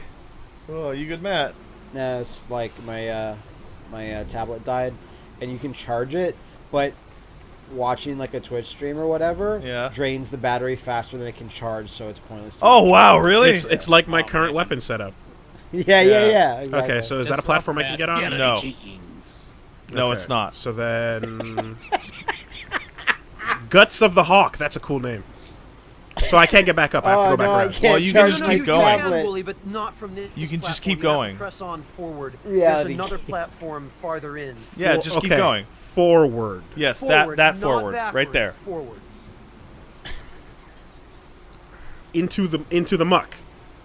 Oh, you good, Matt? No, it's like my tablet died, and you can charge it, but watching like a Twitch stream or whatever drains the battery faster than it can charge, so it's pointless. To Oh wow, really? It's like my current weapon setup. yeah, exactly. Okay, so is that a platform I can get on? No. No, Okay, it's not. So then, Guts of the Hawk. That's a cool name. So I can't get back up. I have to go back no, I around. can't Well, you can charge just my keep going. You tablet. can, Wooly, but not from this. You can just platform. keep You have to going. press on forward. Reality There's another game. platform farther in. Yeah, just keep Okay, going. Forward. Yes, Forward, that not forward, right backward, there. Forward. Into the muck.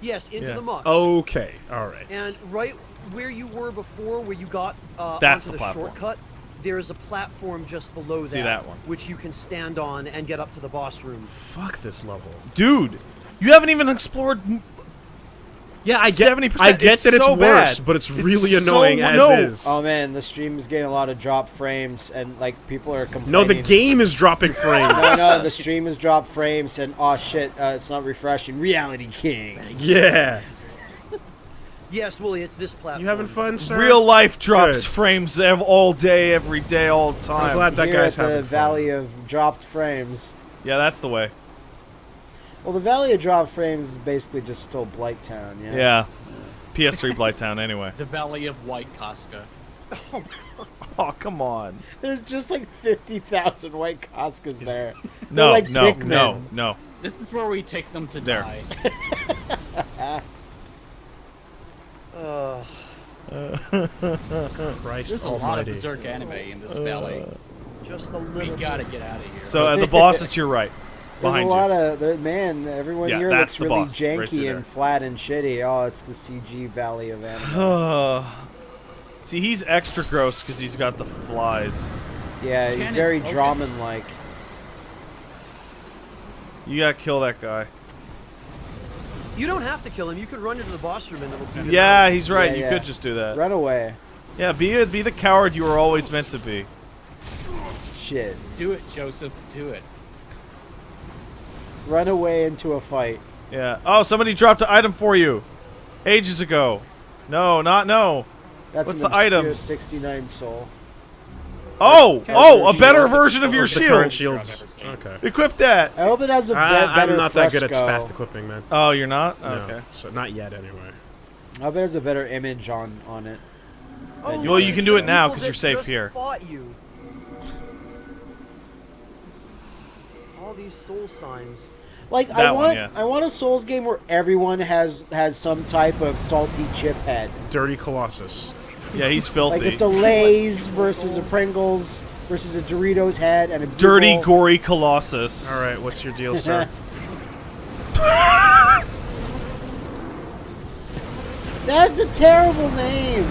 Yes, into Yeah. the muck. Okay. All right. And right where you were before, where you got That's onto the the platform. shortcut, there is a platform just below See that one. which you can stand on and get up to the boss room. Fuck this level. Dude, you haven't even explored. Yeah, I get. 70%. I get that it's so worse, bad. but it's It's really so- annoying as no. is. Oh man, the stream is getting a lot of drop frames, and like people are complaining. No, the game is dropping frames. No, the stream has dropped frames, and oh shit, it's not refreshing. Reality King. Yeah. Yes, Willie, it's this platform. You having fun, sir? Real life drops Good. frames all day, every day, all the I'm time. glad that Here guy's at the having fun. Valley of Dropped Frames. Yeah, that's the way. Well, the Valley of Dropped Frames is basically just still Blight Town, yeah? Yeah. PS3 Blighttown, anyway. The Valley of White Casca. Oh, come on. There's just like 50,000 white Coscas there. They're No, like no, Pikmin. no, no. This is where we take them to There. die. Christ There's a lot of almighty. Berserk anime in this valley. Just a We little gotta get out of here. So the boss is to your right. There's Behind a lot you. of man. Everyone Yeah, here that's looks the really boss, right through janky there. and flat and shitty. Oh, it's the CG Valley of Anime. See, he's extra gross because he's got the flies. Yeah, he's Can it- very okay. Draman-like. You gotta kill that guy. You don't have to kill him. You could run into the boss room and it'll be Yeah, he's right. Yeah, you yeah. could just do that. Run away. Yeah, be the coward you were always meant to be. Shit. Do it, Joseph. Do it. Run away into a fight. Yeah. Oh, somebody dropped an item for you. Ages ago. No, not no. That's What's an the item? obscure 69 soul. Oh, oh, a shield. better version of your The current shield. shields. Okay. Equip that. I hope it has a better I'm not that good at fresco. fast equipping, man. Oh, you're not? No. Okay. So not yet, anyway. I hope it has a better image on it. Oh, Well, you can do it now people 'cause you're that safe just here. Fought you. All these soul signs. Like That I one, want, yeah. I want a Souls game where everyone has some type of salty chip head. Dirty Colossus. Yeah, he's filthy. Like it's a Lay's versus a Pringles versus a Doritos head and a dirty, Google. gory Colossus. All right, what's your deal, sir? That's a terrible name.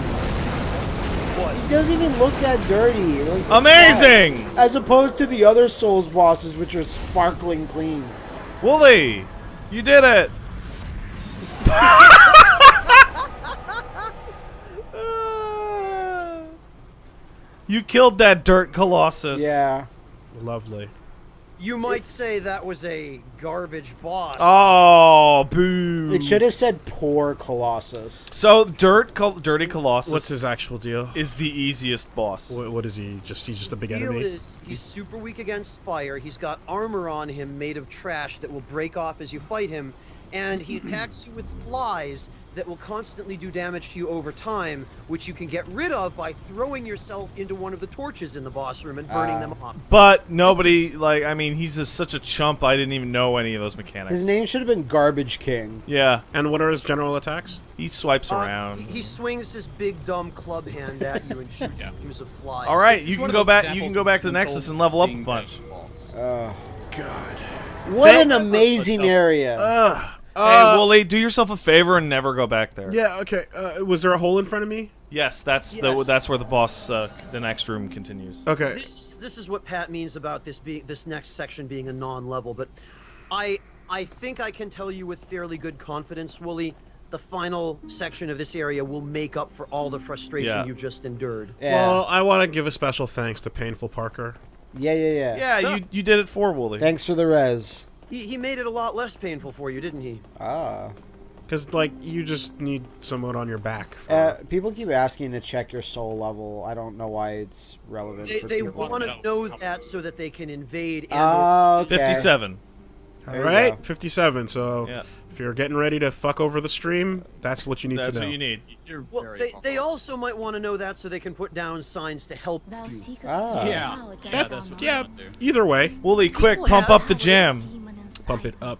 He doesn't even look that dirty. It looks Amazing! bad. As opposed to the other Souls bosses, which are sparkling clean. Wooly, you did it. You killed that dirt Colossus. Yeah. Lovely. You might say that was a garbage boss. Oh, boo. It should have said poor Colossus. So, Dirty Colossus What's his actual deal? is the easiest boss. What is he? He's just a big Deal enemy? is, he's super weak against fire. He's got armor on him made of trash that will break off as you fight him, and he attacks you with flies that will constantly do damage to you over time, which you can get rid of by throwing yourself into one of the torches in the boss room and burning them off. But nobody, he's such a chump, I didn't even know any of those mechanics. His name should have been Garbage King. Yeah. And what are his general attacks? He swipes around. He swings his big dumb club hand at you and shoots beams of flies. All right, This is you one can of go those back. You examples can go of back to the controls Nexus and level up a being bunch. boss. God. What an amazing area. Hey, Wooly, do yourself a favor and never go back there. Yeah. Okay. Was there a hole in front of me? Yes, that's Yes. that's where the boss, the next room continues. Okay. This is what Pat means about this next section being a non-level, but I think I can tell you with fairly good confidence, Wooly, the final section of this area will make up for all the frustration you've just endured. Yeah. Well, I want to give a special thanks to Painful Parker. Yeah. Yeah, you did it for Wooly. Thanks for the res. He made it a lot less painful for you, didn't he? Ah. Because, you just need someone on your back. People keep asking to check your soul level. I don't know why it's relevant for They people. want to know that so that they can invade and Oh, okay. 57. All There you right, go. 57. So Yeah. if you're getting ready to fuck over the stream, that's what you need That's to know. what you need. You're Well, very they also might want to know that so they can put down signs to help Thou you. seekest Ah. power Yeah. down Yeah, on that's what the you Yeah. want to do. Either way, Wooly, quick, People pump have- up the jam. demon inside. pump it up.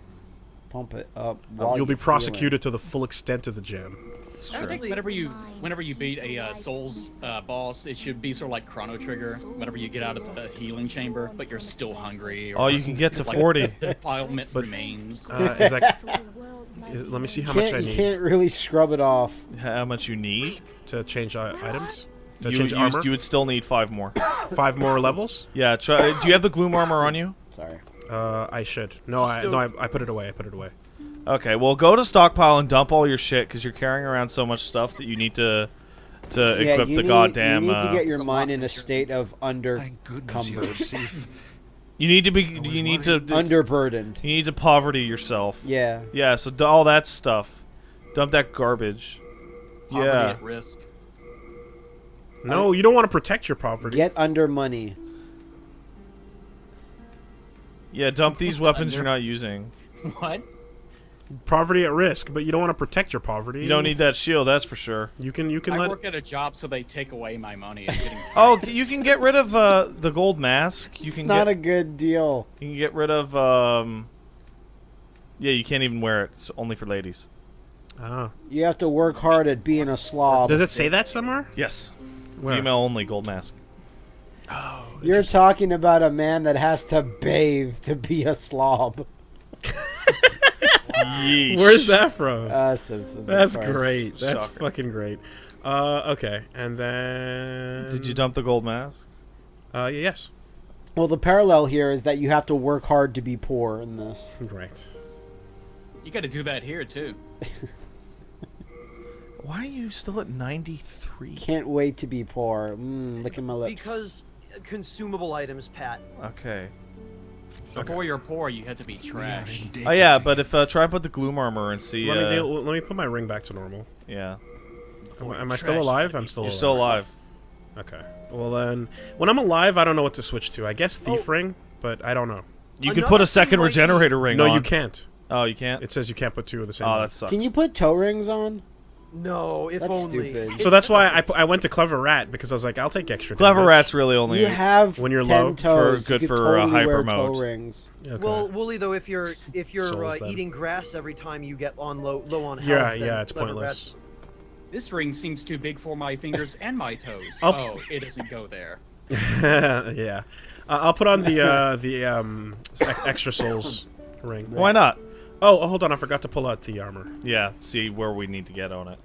Pump it up. While You'll be you feel prosecuted to the full extent of the jam. It's I true. think whenever you beat a Souls boss, it should be sort of like Chrono Trigger. Whenever you get out of the healing chamber, but you're still hungry. Or Oh, you can get to like 40. The defilement remains. Is that? Let me see how much I You need can't really scrub it off. How much you need? to change items. To You, change you, armor. you would still need 5 more. 5 more levels. Yeah, try. Do you have the gloom armor on you? Sorry. I should. No, I put it away. I put it away. Okay, well, go to stockpile and dump all your shit because you're carrying around so much stuff that you need to equip you the need, goddamn. You need to get your It's a mind lot in a of state of Thank goodness you're undercumbered, safe. you need to be. You need to. underburdened. You need to poverty yourself. Yeah. Yeah. So all that stuff. Dump that garbage. Poverty Yeah. at risk. No, you don't want to protect your poverty. Get under money. Yeah. Dump these weapons you're not using. What? Poverty at risk, but you don't want to protect your poverty. You don't need that shield. That's for sure. You can I let. work at a job, so they take away my money. I'm getting Oh, you can get rid of the gold mask. You It's can not get, a good deal. You can get rid of Yeah, you can't even wear it. It's only for ladies. Oh. You have to work hard at being a slob. Does it say that somewhere? Yes. Where? Female only gold mask. You're talking about a man that has to bathe to be a slob. Yeesh. Where's that from? Simpsons. of That's course. great. That's Shocker. fucking great. Okay, and then. Did you dump the gold mask? Yes. Well, the parallel here is that you have to work hard to be poor in this. Right. You got to do that here too. Why are you still at 93? Can't wait to be poor. Look at my lips. Because consumable items, Pat. Okay. Before you're poor, you had to be trash. Oh yeah, but if try and put the gloom armor and see. Let me put my ring back to normal. Yeah. Am I still alive? I'm still You're alive. still alive. Okay. Well then, when I'm alive, I don't know what to switch to. I guess thief ring, but I don't know. You could Another put a thing second might be- regenerator ring No, on. you can't. Oh, you can't? It says you can't put 2 of the same. Oh, one. that sucks. Can you put toe rings on? No, if That's only. stupid. So that's why I went to Clever Rat because I was like, I'll take extra. Clever damage. Rat's really only. You have When you're 10 low, toes. good you could for, totally hyper wear mode. toe rings. Okay. Well, Wooly, though, if you're Souls, then. eating grass every time you get on low on health, yeah, then yeah, it's Clever pointless. This ring seems too big for my fingers and my toes. Oh. Oh, it doesn't go there. Yeah, I'll put on the extra souls ring. Why not? Oh, hold on, I forgot to pull out the armor. Yeah, see where we need to get on it.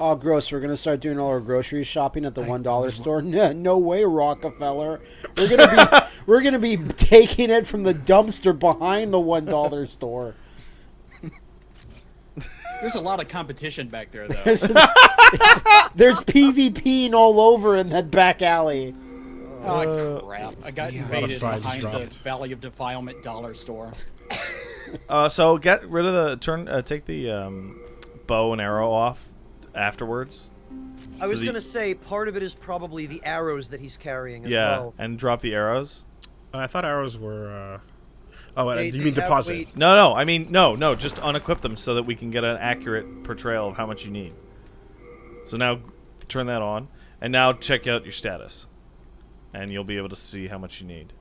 Oh, gross. We're going to start doing all our grocery shopping at the $1 store? No way, Rockefeller. We're gonna be taking it from the dumpster behind the $1 store. There's a lot of competition back there, though. There's PvPing all over in that back alley. Oh, crap. I got invaded signs behind the dropped. Valley of Defilement dollar store. So get rid of the take the bow and arrow off afterwards. I was gonna say part of it is probably the arrows that he's carrying as well. and drop the arrows. I thought arrows were. Oh, They- do you they mean have deposit? weight. No, I mean no. Just unequip them so that we can get an accurate portrayal of how much you need. So now turn that on, and now check out your status, and you'll be able to see how much you need.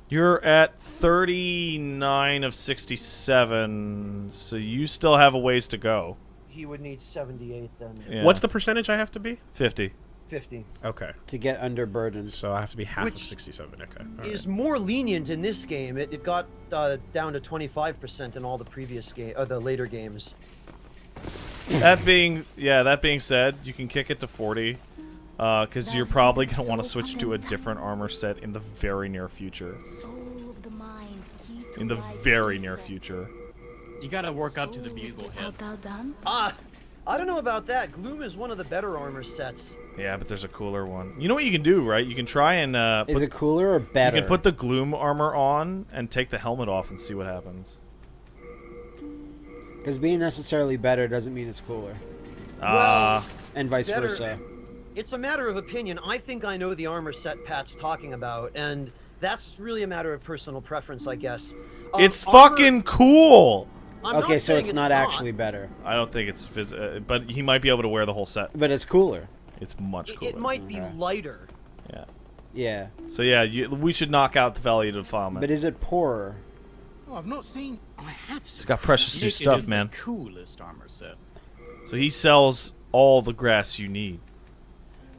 You're at 39 of 67, so you still have a ways to go. He would need 78 then. Yeah. What's the percentage I have to be? 50? 50. Okay, To get under burdened. so I have to be half of Which 67. Okay. All Is right. more lenient in this game. It got down to 25% in all the previous the later games. That being said, you can kick it to 40, because you're probably gonna want to switch to a different armor set in the very near future. Soul of the mind, key to In the life's very near reset. future. You gotta work up to the bugle head. Art thou done? I don't know about that. Gloom is one of the better armor sets. Yeah, but there's a cooler one. You know what you can do, right? You can try and Is it cooler or better? you can put the gloom armor on and take the helmet off and see what happens. Because being necessarily better doesn't mean it's cooler. And vice better- versa. It's a matter of opinion. I think I know the armor set Pat's talking about, and that's really a matter of personal preference, I guess. It's Armor- fucking cool. I'm Okay, not so saying it's not actually better. I don't think it's but he might be able to wear the whole set. But it's cooler. It's much cooler. It might be lighter. Yeah. Yeah. So yeah, we should knock out the Valley of Defilement. But is it poorer? Oh, I've not seen. I have. He's got precious new It stuff, is man. the coolest armor set. So he sells all the grass you need.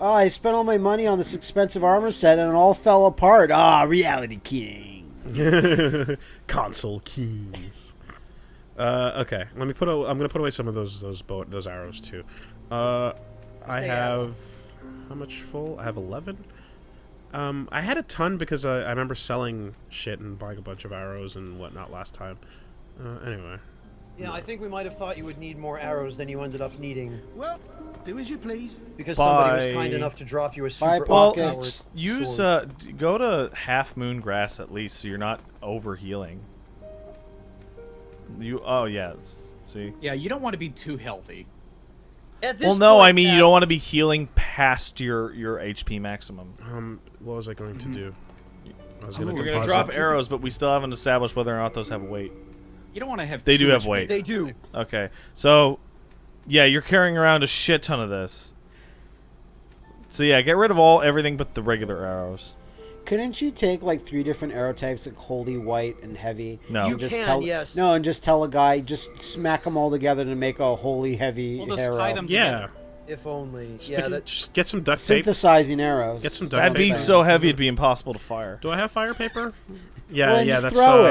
Oh, I spent all my money on this expensive armor set and it all fell apart. Ah, Reality King. Console keys. Okay. Let me I'm gonna put away some of those arrows too. I Stay have how much full? I have 11. I had a ton because I remember selling shit and buying a bunch of arrows and whatnot last time. Anyway. Yeah, I think we might have thought you would need more arrows than you ended up needing. Well, do as you please. Because somebody was By- kind enough to drop you a By super pockets. overpowered Use sword. go to half moon grass at least, so you're not over healing. See. Yeah, you don't want to be too healthy. At this Well, no, point, I mean you Pat, don't want to be healing past your HP maximum. What was I going to do? I was gonna We're gonna deposit- drop arrows, but we still haven't established whether or not those have weight. You don't want to have. They too do have much weight. They do. Okay, so yeah, you're carrying around a shit ton of this. So yeah, get rid of everything but the regular arrows. Couldn't you take like 3 different arrow types, like holy, white, and heavy? No. You And just can, tell, yes. No, and just tell a guy, just smack them all together to make a holy, heavy We'll just arrow. tie them Yeah. together. If only. Stick Yeah, it- that, just get some duct tape. Synthesizing arrows. Get some duct That'd be tape. so heavy it'd be impossible to fire. Do I have fire paper? Yeah, Well, then yeah, just that's throw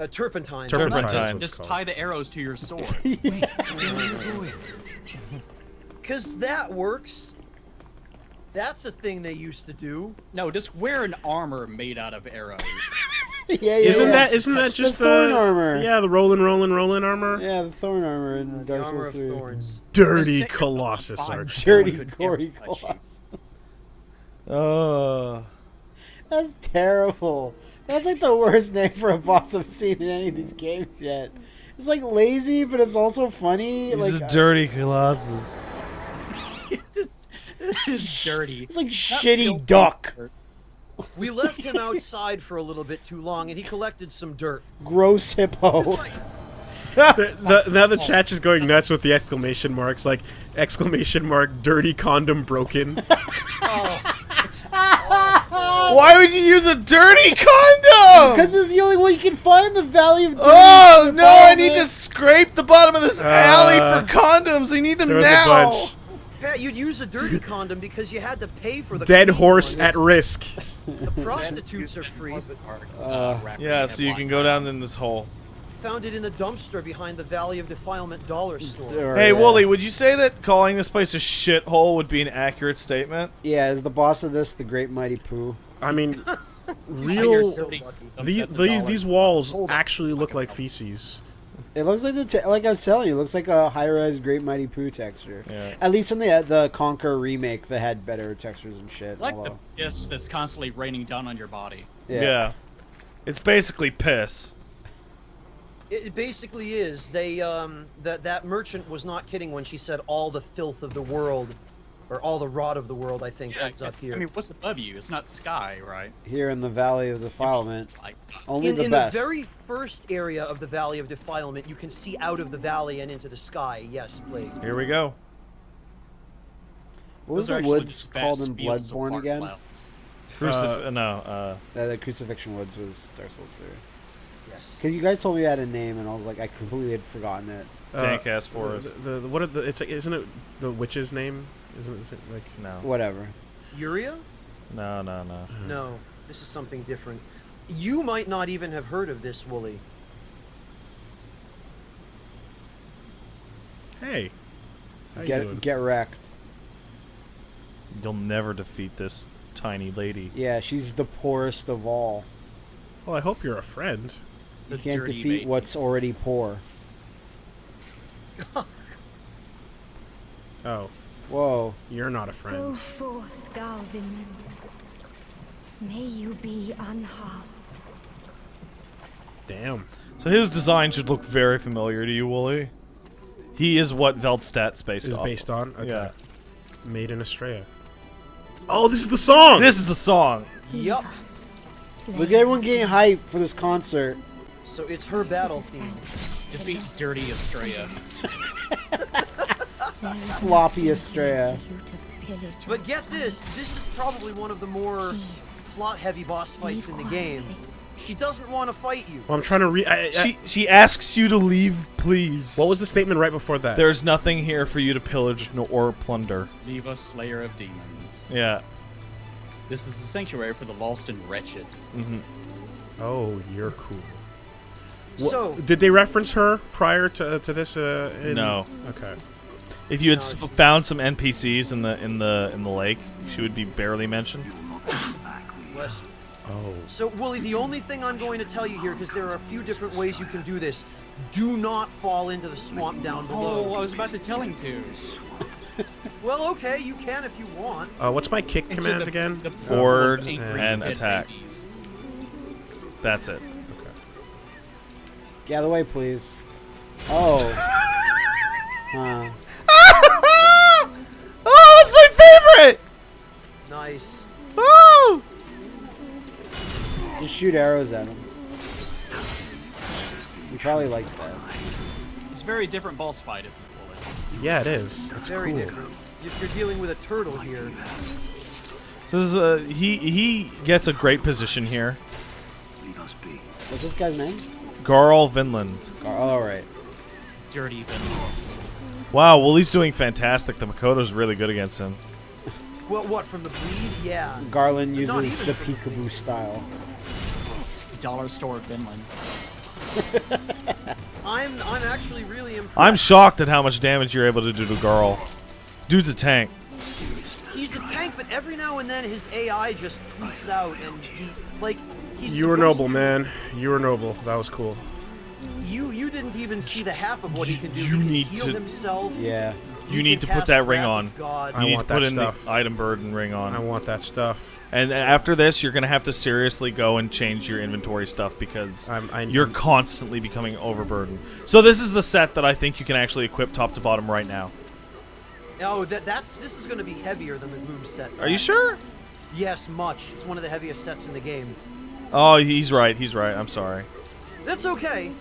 it. turpentine. Turpentine. Turpentine. That's what it's Just called. tie the arrows to your sword. Because that works. That's a thing they used to do. No, just wear an armor made out of arrows. yeah, Isn't yeah. that just the thorn armor? Yeah, the rolling armor. Yeah, the thorn armor in The Dark armor Souls of 3. thorns. Dirty The same- Colossus Fine. art. Dirty, Could never gory touch you. Colossus. Oh. That's terrible. That's like the worst name for a boss I've seen in any of these games yet. It's like lazy, but it's also funny. He's Like a dirty Colossus. It's dirty. it's like Not shitty filthy. duck. We left him outside for a little bit too long, and he collected some dirt. Gross hippo. Now the chat is going nuts with the exclamation marks, like exclamation mark dirty condom broken. Why would you use a dirty condom? Because it's the only one you can find in the Valley of Doom. Oh no! I need to scrape the bottom of this alley for condoms. I need them There was a now. bunch. Pat, you'd use a dirty condom because you had to pay for the Dead clean horse ones. at risk. The prostitutes are free. Yeah, so you can go down in this hole. Found it in the dumpster behind the Valley of Defilement dollar store. Hey, Wooly, would you say that calling this place a shithole would be an accurate statement? Yeah, is the boss of this the Great Mighty Pooh? I mean, You're real. so lucky. These walls actually look like feces. It looks like like I was telling you, it looks like a high-res Great Mighty Pooh texture. Yeah. At least in the Conquer remake, they had better textures and shit. Like the although- piss that's constantly raining down on your body. Yeah. It's basically piss. It basically is. They that merchant was not kidding when she said all the filth of the world, or all the rot of the world. I think ends up here. I mean, what's above you? It's not sky, right? Here in the Valley of Defilement, Like, only the in best. the very first area of the Valley of Defilement, you can see out of the valley and into the sky. Yes, Blake. Here we go. What was those are the actually woods just called vast in fields of Bloodborne fart again? clouds. No. The Crucifixion Woods was Dark Souls 3. Yes. Because you guys told me it had a name, and I was like, I completely had forgotten it. Dank ass forest. The what are the? It's like, isn't it the witch's name? Isn't it like? No. Whatever. Uria? No. No, this is something different. You might not even have heard of this, Wooly. Hey. How you doing? Get wrecked. You'll never defeat this tiny lady. Yeah, she's the poorest of all. Well, I hope you're a friend. You The can't dirty defeat maiden. what's already poor. Oh, Whoa. you're not a Go friend. forth, Galvinland. May you be unharmed. Damn. So his design should look very familiar to you, Wooly. He is what Veldstat's based Is off. based on? Okay. Yeah. Maiden Astraea. Oh, this is the song. This is the song. Yup. Thus slain Look at everyone getting hyped for this concert. So it's her battle theme. Defeat Dirty Astraea. Sloppy Astraea. But get this, this is probably one of the more Please. plot-heavy boss fights in the game. She doesn't want to fight you. Well, I'm trying to read. She asks you to leave, please. What was the statement right before that? There's nothing here for you to pillage or plunder. Leave us, Slayer of Demons. Yeah. This is the sanctuary for the lost and wretched. Oh, you're cool. So, Did they reference her prior to this? No. Okay. If you had No, found some NPCs in the lake, she would be barely mentioned. bless you. Oh. So, Wooly, the only thing I'm going to tell you here, because there are a few different ways you can do this, do not fall into the swamp down Oh, I below. was about to tell him to. Well, okay, you can if you want. What's my kick Into command the- again? the Forward pool of angry and dead attack. babies. That's it. Okay. Get out of the way, please. Oh. Huh. Oh, that's my favorite! Nice. Oh! Just shoot arrows at him. He probably likes that. It's a very different boss fight, isn't it, Wooly? Yeah, it is. It's Very cool. different. You're dealing with a turtle here. So this is, he gets a great position here. What's this guy's name? Garl Vinland. Oh, alright. Dirty Venom. Wow, well he's doing fantastic. The Makoto's really good against him. What, from the bleed? Yeah. Garland Not uses even the from peekaboo style. Dollar store Vinland. I'm actually really impressed. I'm shocked at how much damage you're able to do to Garl. Dude's a tank. He's a tank, but every now and then his AI just tweaks out, and he's. You were supposed noble, to- man. You were noble. That was cool. You didn't even see the half of what he can do. You He can need heal to- himself. Yeah. You He need can to put cast that ring Wrath on. of God. I You need want to put that in stuff. the item burden ring I on. want that stuff. And after this, you're gonna have to seriously go and change your inventory stuff because you're constantly becoming overburdened. So this is the set that I think you can actually equip top to bottom right now. Oh, this is going to be heavier than the Gloom set. Are you sure? Yes, much. It's one of the heaviest sets in the game. Oh, he's right. He's right. I'm sorry. That's okay.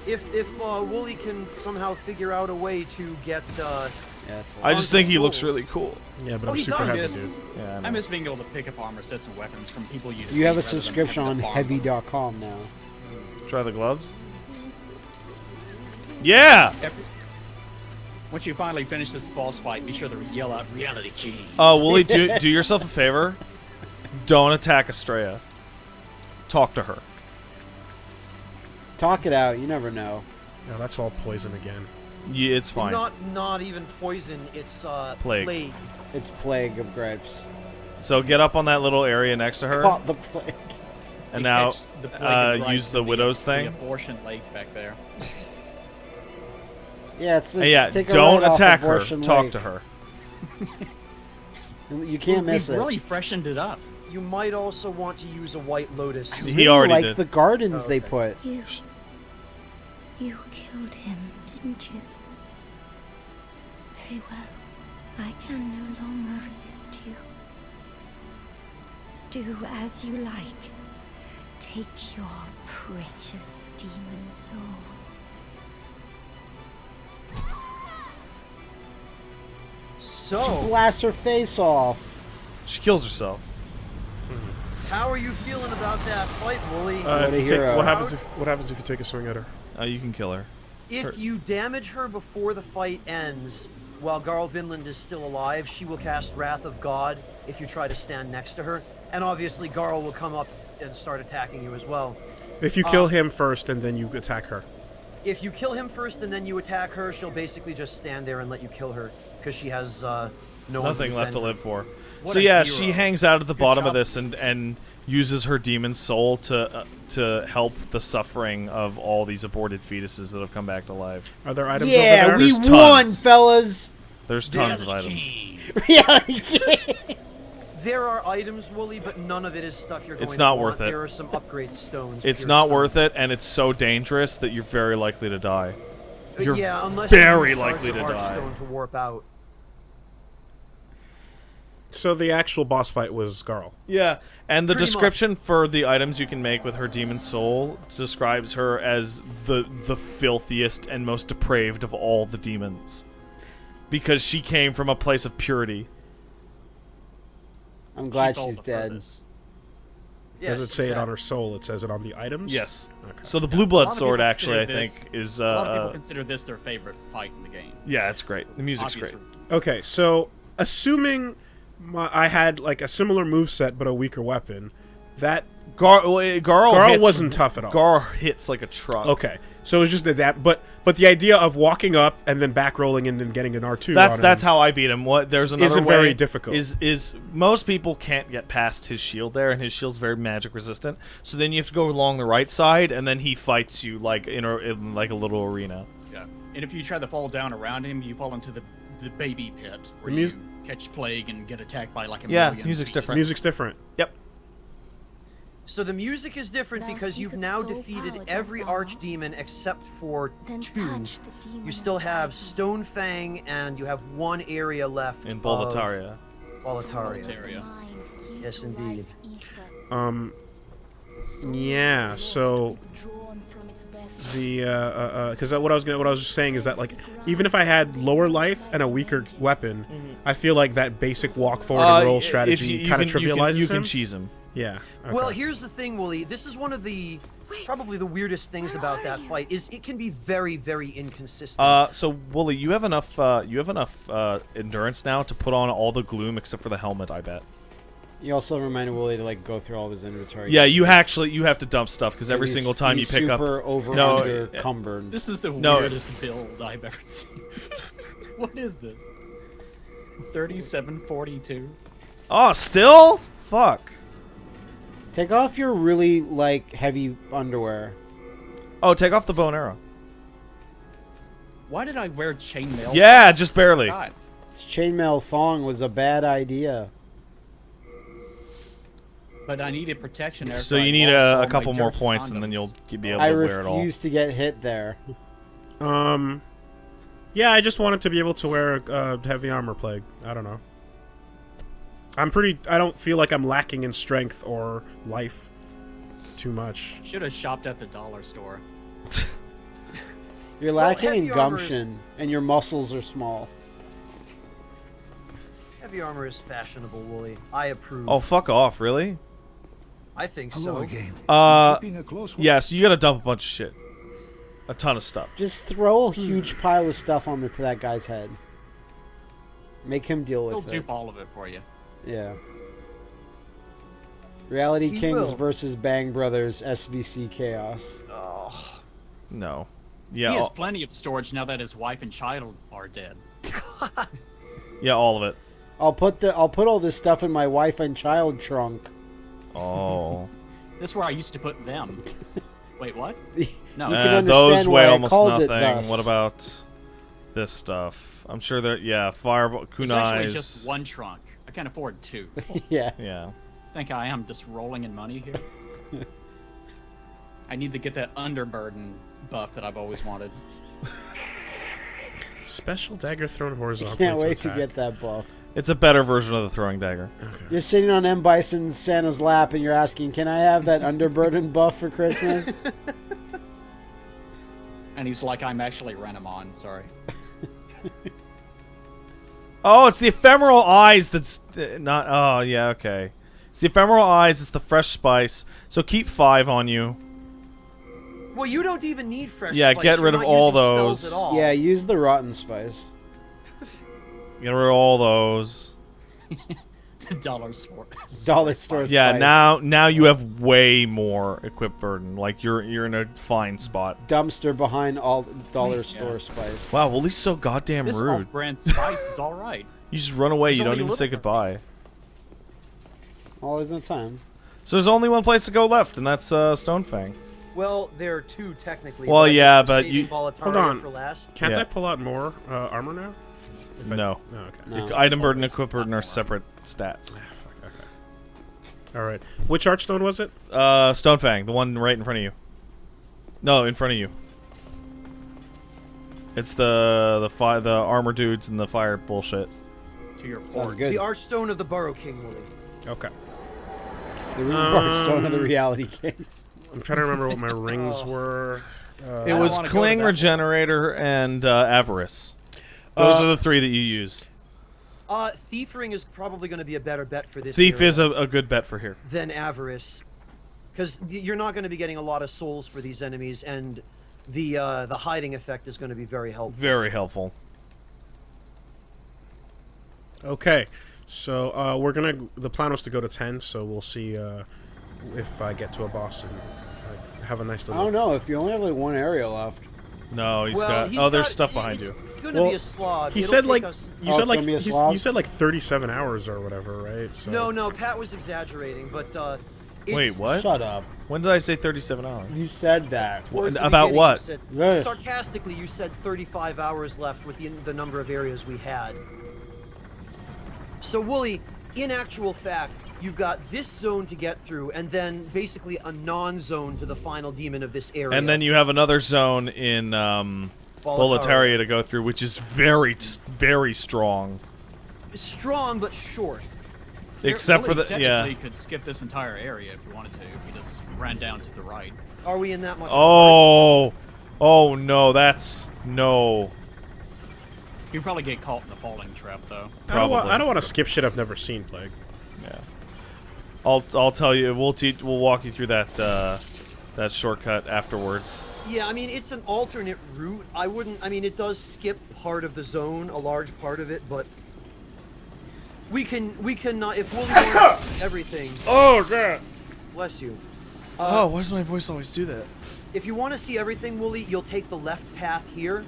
If Wooly can somehow figure out a way to get Yes. I just Arms think and he looks souls. really cool. Yeah, but Oh, I'm he super does. happy, Yes. dude. Yeah, I know. I miss being able to pick up armor sets and weapons from people you You have a defeat rather than subscription on having to farm them. heavy.com now. Try the gloves. Yeah. Once you finally finish this boss fight, be sure to yell out "Reality King." Wooly, do yourself a favor. Don't attack Astraea. Talk to her. Talk it out. You never know. No, that's all poison again. Yeah, it's fine. not even poison. It's Plague. It's plague of gripes. So get up on that little area next to her, Caught the plague. and You now catch the plague of gripes use the in widow's the thing. abortion lake back there. Yeah, it's yeah, take a don't ride off attack her. Abortion Talk Lake. to her. You can't miss We've it. really freshened it up. You might also want to use a White Lotus. I He really already like did. the gardens Oh, they okay. put. You killed him, didn't you? Very well. I can no longer resist you. Do as you like. Take your precious demon soul. So, Blast her face off. She kills herself. how are you feeling about that fight, Wooly? What a If you take- hero. what happens if you take a swing at her? You can kill her. If you damage her before the fight ends, while Garl Vinland is still alive, she will cast Wrath of God if you try to stand next to her. And obviously Garl will come up and start attacking you as well. If you kill him first and then you attack her. If you kill him first and then you attack her, she'll basically just stand there and let you kill her, because she has no one Nothing left to defend her. live for. What So a yeah, hero. she hangs out at the Good bottom of job. this and uses her demon soul to help the suffering of all these aborted fetuses that have come back to life. Are there items Yeah, over there? we There's won, tons. fellas. There's tons of items. Reality King. There are items, Wooly, but none of it is stuff you're going It's to not want. worth it. There are some upgrade stones. It's pure not stones. worth it, and it's so dangerous that you're very likely to die. You're yeah, unless very you use likely Shards to of die. Hearthstone to warp out. So the actual boss fight was Garl. Yeah, and the Pretty description for the items you can make with her demon soul describes her as the filthiest and most depraved of all the demons. Because she came from a place of purity. I'm glad She fell she's the dead. furthest. Does it Yes, say it on exactly. her soul? It says it on the items? Yes. Okay. So the A blue lot blood of sword people actually I consider think this- is A lot of people consider this their favorite fight in the game. yeah, it's great. The music's Obvious great. reasons. Okay, so assuming I had like a similar moveset but a weaker weapon, that Garl hits, wasn't tough at all. Garl hits like a truck. Okay, so it's just adapt. But the idea of walking up and then back rolling and then getting an R2. That's how I beat him. What there's another Isn't way very difficult. Is most people can't get past his shield there, and his shield's very magic resistant. So then you have to go along the right side, and then he fights you like in like a little arena. Yeah. And if you try to fall down around him, you fall into the baby pit where The you mus- catch plague and get attacked by like a Yeah, million music's bees. different. Music's different. Yep. So the music is different Thou because you've seekest now soul defeated power, dost every thou archdemon except for Then 2. touch the demon You still have inside thee. Stonefang, and you have one area left In of Boletaria. Boletaria. Boletaria. Mind, keep Yes, the indeed. life's ether. Yeah. So Drawn from its best the because what I was just saying is that like even if I had lower life and a weaker weapon, I feel like that basic walk forward and roll strategy kind of trivializes You can him. cheese him. Yeah. Okay. Well, here's the thing, Wooly. This is one of the probably the weirdest things about that fight is it can be very, very inconsistent. So Wooly, you have enough. You have enough endurance now to put on all the gloom except for the helmet. I bet. You also reminded Wooly to like go through all of his inventory. Yeah, you have to dump stuff because every He's- single time you he's pick up. super over No, under cumbered. This is the No. weirdest build I've ever seen. What is this? 3742. Oh, still? Fuck. Take off your really like heavy underwear. Oh, take off the bow and arrow. Why did I wear chainmail? Yeah, just barely. God. Chainmail thong was a bad idea. But I needed protection there. So I you need lost all a my couple more dirty points, and then condoms. you'll be able I to wear it all. refuse to get hit there. Yeah, I just wanted to be able to wear heavy armor plague. I don't know. I don't feel like I'm lacking in strength or life too much. Should have shopped at the dollar store. You're Well, lacking in heavy armor is- gumption, and your muscles are small. Heavy armor is fashionable, Wooly. I approve. Oh, fuck off! Really? I think Hello so. again. Uh, Keeping a close watch. yeah. So you gotta dump a bunch of shit, a ton of stuff. Just throw a huge pile of stuff on to that guy's head. Make him deal He'll with it. dupe all of it for you. Yeah. Reality He Kings will. versus Bang Brothers SVC Chaos. Oh, No. He Yeah. has plenty of storage now that his wife and child are dead. Yeah, all of it. I'll put all this stuff in my wife and child trunk. Oh. This is where I used to put them. Wait, what? No. You can those understand weigh why I almost called nothing. it thus. What about? this stuff. I'm sure that fireball It's actually kunais. just one trunk. I can't afford two. Yeah. Yeah. I think I am just rolling in money here. I need to get that underburden buff that I've always wanted. Special dagger thrown horizontally. Can't wait to attack. get that buff. It's a better version of the throwing dagger. Okay. You're sitting on M. Bison's Santa's lap and you're asking, can I have that underburden buff for Christmas? And he's like, I'm actually Renamon, sorry. Oh, it's the ephemeral eyes that's not... Oh, yeah, okay. It's the ephemeral eyes, it's the fresh spice. So keep 5 on you. Well, you don't even need fresh Yeah, spice. get You're rid of not all using spells those. At all. Yeah, use the rotten spice. Get rid of all those. Dollar store. Dollar store Yeah, spice. now you have way more equip burden. Like, you're in a fine spot. Dumpster behind all dollar store spice. Wow, Willie's so goddamn This rude. off-brand spice is alright. You just run away, There's you don't only even a say little- goodbye. All there's no time. So there's only one place to go left, and that's Stonefang. Well, there are 2 technically. Well, but I guess yeah, we're but saving you- Volataria Hold on. for last. Can't Yeah. I pull out more armor now? If I- No. No, okay. No. Item burden and equip burden are separate stats. Ah, fuck, okay. All right. Which archstone was it? Stonefang, the one right in front of you. No, in front of you. It's the armor dudes and the fire bullshit. To your Sounds port. good. The Archstone of the Burrow King, Willie. Okay. The Rhubarb Stone of the Reality Kings. I'm trying to remember what my rings were. It don't was wanna go to Cling, that. Regenerator, and Avarice. Those are the 3 that you use. Thief Ring is probably going to be a better bet for this Thief area is a good bet for here. than Avarice. Because you're not going to be getting a lot of souls for these enemies, and the hiding effect is going to be very helpful. Very helpful. Okay. So the plan was to go to 10, so we'll see if I get to a boss and have a nice I little... don't know, if you only have like one area left. No, he's Well, got... he's Oh, there's got- stuff behind it's you. going to be a slog. He It'll said take like us- you Oh, said it's like gonna be a he's- slog? you said like 37 hours or whatever, right? So No, Pat was exaggerating, but it's Wait, what? Shut up. When did I say 37 hours? You said that. towards the About beginning, what? you said- Yes. sarcastically, you said 35 hours left with the number of areas we had. So, Wooly, in actual fact, you've got this zone to get through, and then basically a non-zone to the final demon of this area. And then you have another zone in Boletaria to go through, which is very, very strong. Strong, but short. Except for Really, the... Yeah. technically, could skip this entire area if you wanted to. If you just ran down to the right. Are we in that much? Oh! Oh, no, that's... No. You'd probably get caught in the falling trap, though. Probably. I don't want to skip shit I've never seen, Plague. Yeah. I'll tell you, we'll walk you through that, that shortcut afterwards. Yeah, I mean, it's an alternate route. I mean, it does skip part of the zone, a large part of it, but we can not, if Wooly wants everything, Oh, God! bless you. Oh, why does my voice always do that? If you want to see everything, Wooly, you'll take the left path here,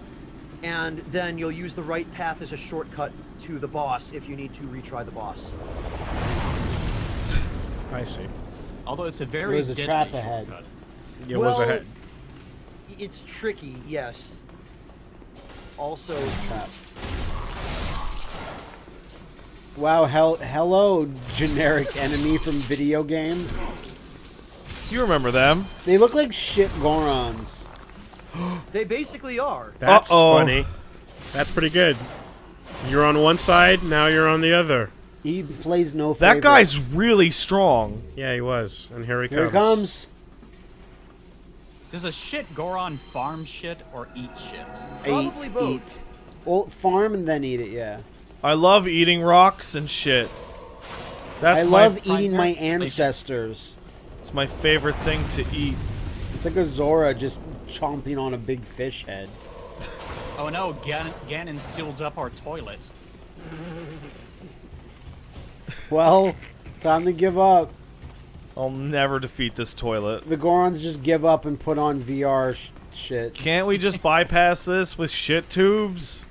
and then you'll use the right path as a shortcut to the boss if you need to retry the boss. I see. Although it's a very There's a deadly trap ahead. shortcut. It was ahead. It's tricky, yes. Also, Trap. Wow, hello, generic enemy from video game. You remember them. They look like shit Gorons. they basically are. That's Uh-oh. funny. That's pretty good. You're on one side, now you're on the other. He plays no That favorites. guy's really strong. Yeah, he was. And here he Here comes. he comes. Does a shit Goron farm shit or eat shit? Probably both. Eat. Well, farm and then eat it, yeah. I love eating rocks and shit. That's I my, love eating my ancestors. It's my favorite thing to eat. It's like a Zora just chomping on a big fish head. Oh no, Ganon sealed up our toilet. Well, time to give up. I'll never defeat this toilet. The Gorons just give up and put on VR shit. Can't we just bypass this with shit tubes?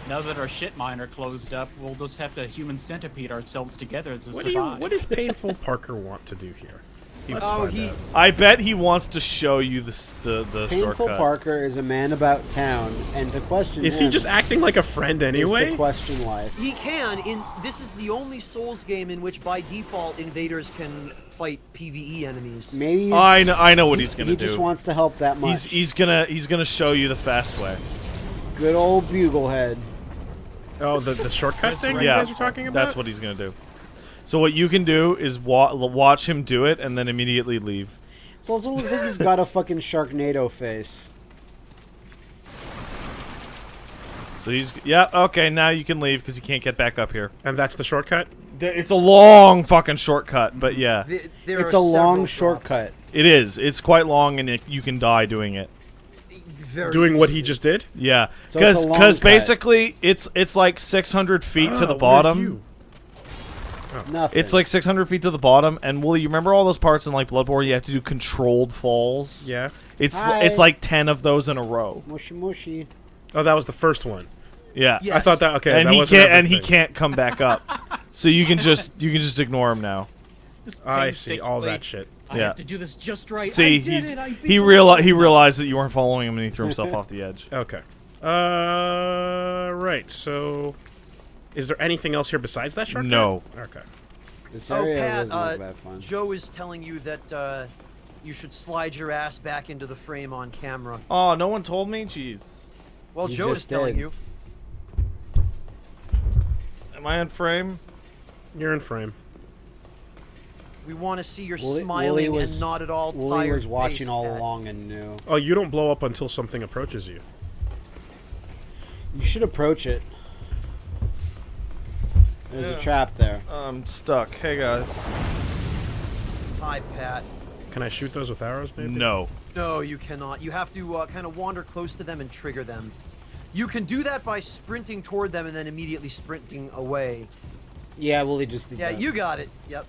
Now that our shit miner closed up, we'll just have to human centipede ourselves together to What survive. does Painful Parker want to do here? Let's Oh, find out. I bet he wants to show you the Painful shortcut. Parker is a man about town, and to question Is him he just acting like a friend is anyway? to question life. He can. This is the only Souls game in which, by default, invaders can fight PvE enemies. Maybe I know what he's gonna he do. just wants to help that much. He's gonna show you the fast way. Good old Buglehead. Oh, the shortcut thing you Yeah, guys are talking about? that's what he's gonna do. So what you can do is watch him do it and then immediately leave. It also looks like he's got a fucking Sharknado face. So okay, now you can leave because he can't get back up here. And that's the shortcut? It's a long fucking shortcut, but yeah, There It's are a long several shortcut. it is. It's quite long, and you can die doing it. drops. Very Doing what he easily. just did? Yeah, So it's a long because cut. basically it's like 600 feet to the bottom. Nothing. It's like 600 feet to the bottom, and Wooly, you remember all those parts in like Bloodborne? You have to do controlled falls. Yeah. It's Hi. it's like 10 of those in a row. mushy mushy. Oh, that was the first one. Yeah. Yeah. I thought that. Okay, And that he wasn't can't he everything. can't come back up. So you can just ignore him now. Just I see all painstakingly, that shit. I Yeah. have to do this just right. See, I did it. I beat he the realized world. that you weren't following him, and he threw himself off the edge. Okay. Right. So, is there anything else here besides that shortcut? No. Okay. This Oh, area Pat, doesn't look that fun. Joe is telling you that you should slide your ass back into the frame on camera. Oh, no one told me. Jeez. Well, You Joe is just telling did. you. Am I in frame? You're in frame. We want to see your Wooly smiling was- and not at all Wooly tired was watching face, all Pat. along and knew. Oh, you don't blow up until something approaches you. You should approach it. There's Yeah. a trap there. I'm stuck. Hey guys. Hi, Pat. Can I shoot those with arrows, maybe? No. No, you cannot. You have to kind of wander close to them and trigger them. You can do that by sprinting toward them and then immediately sprinting away. Yeah, Wooly just did Yeah, that. you got it. Yep.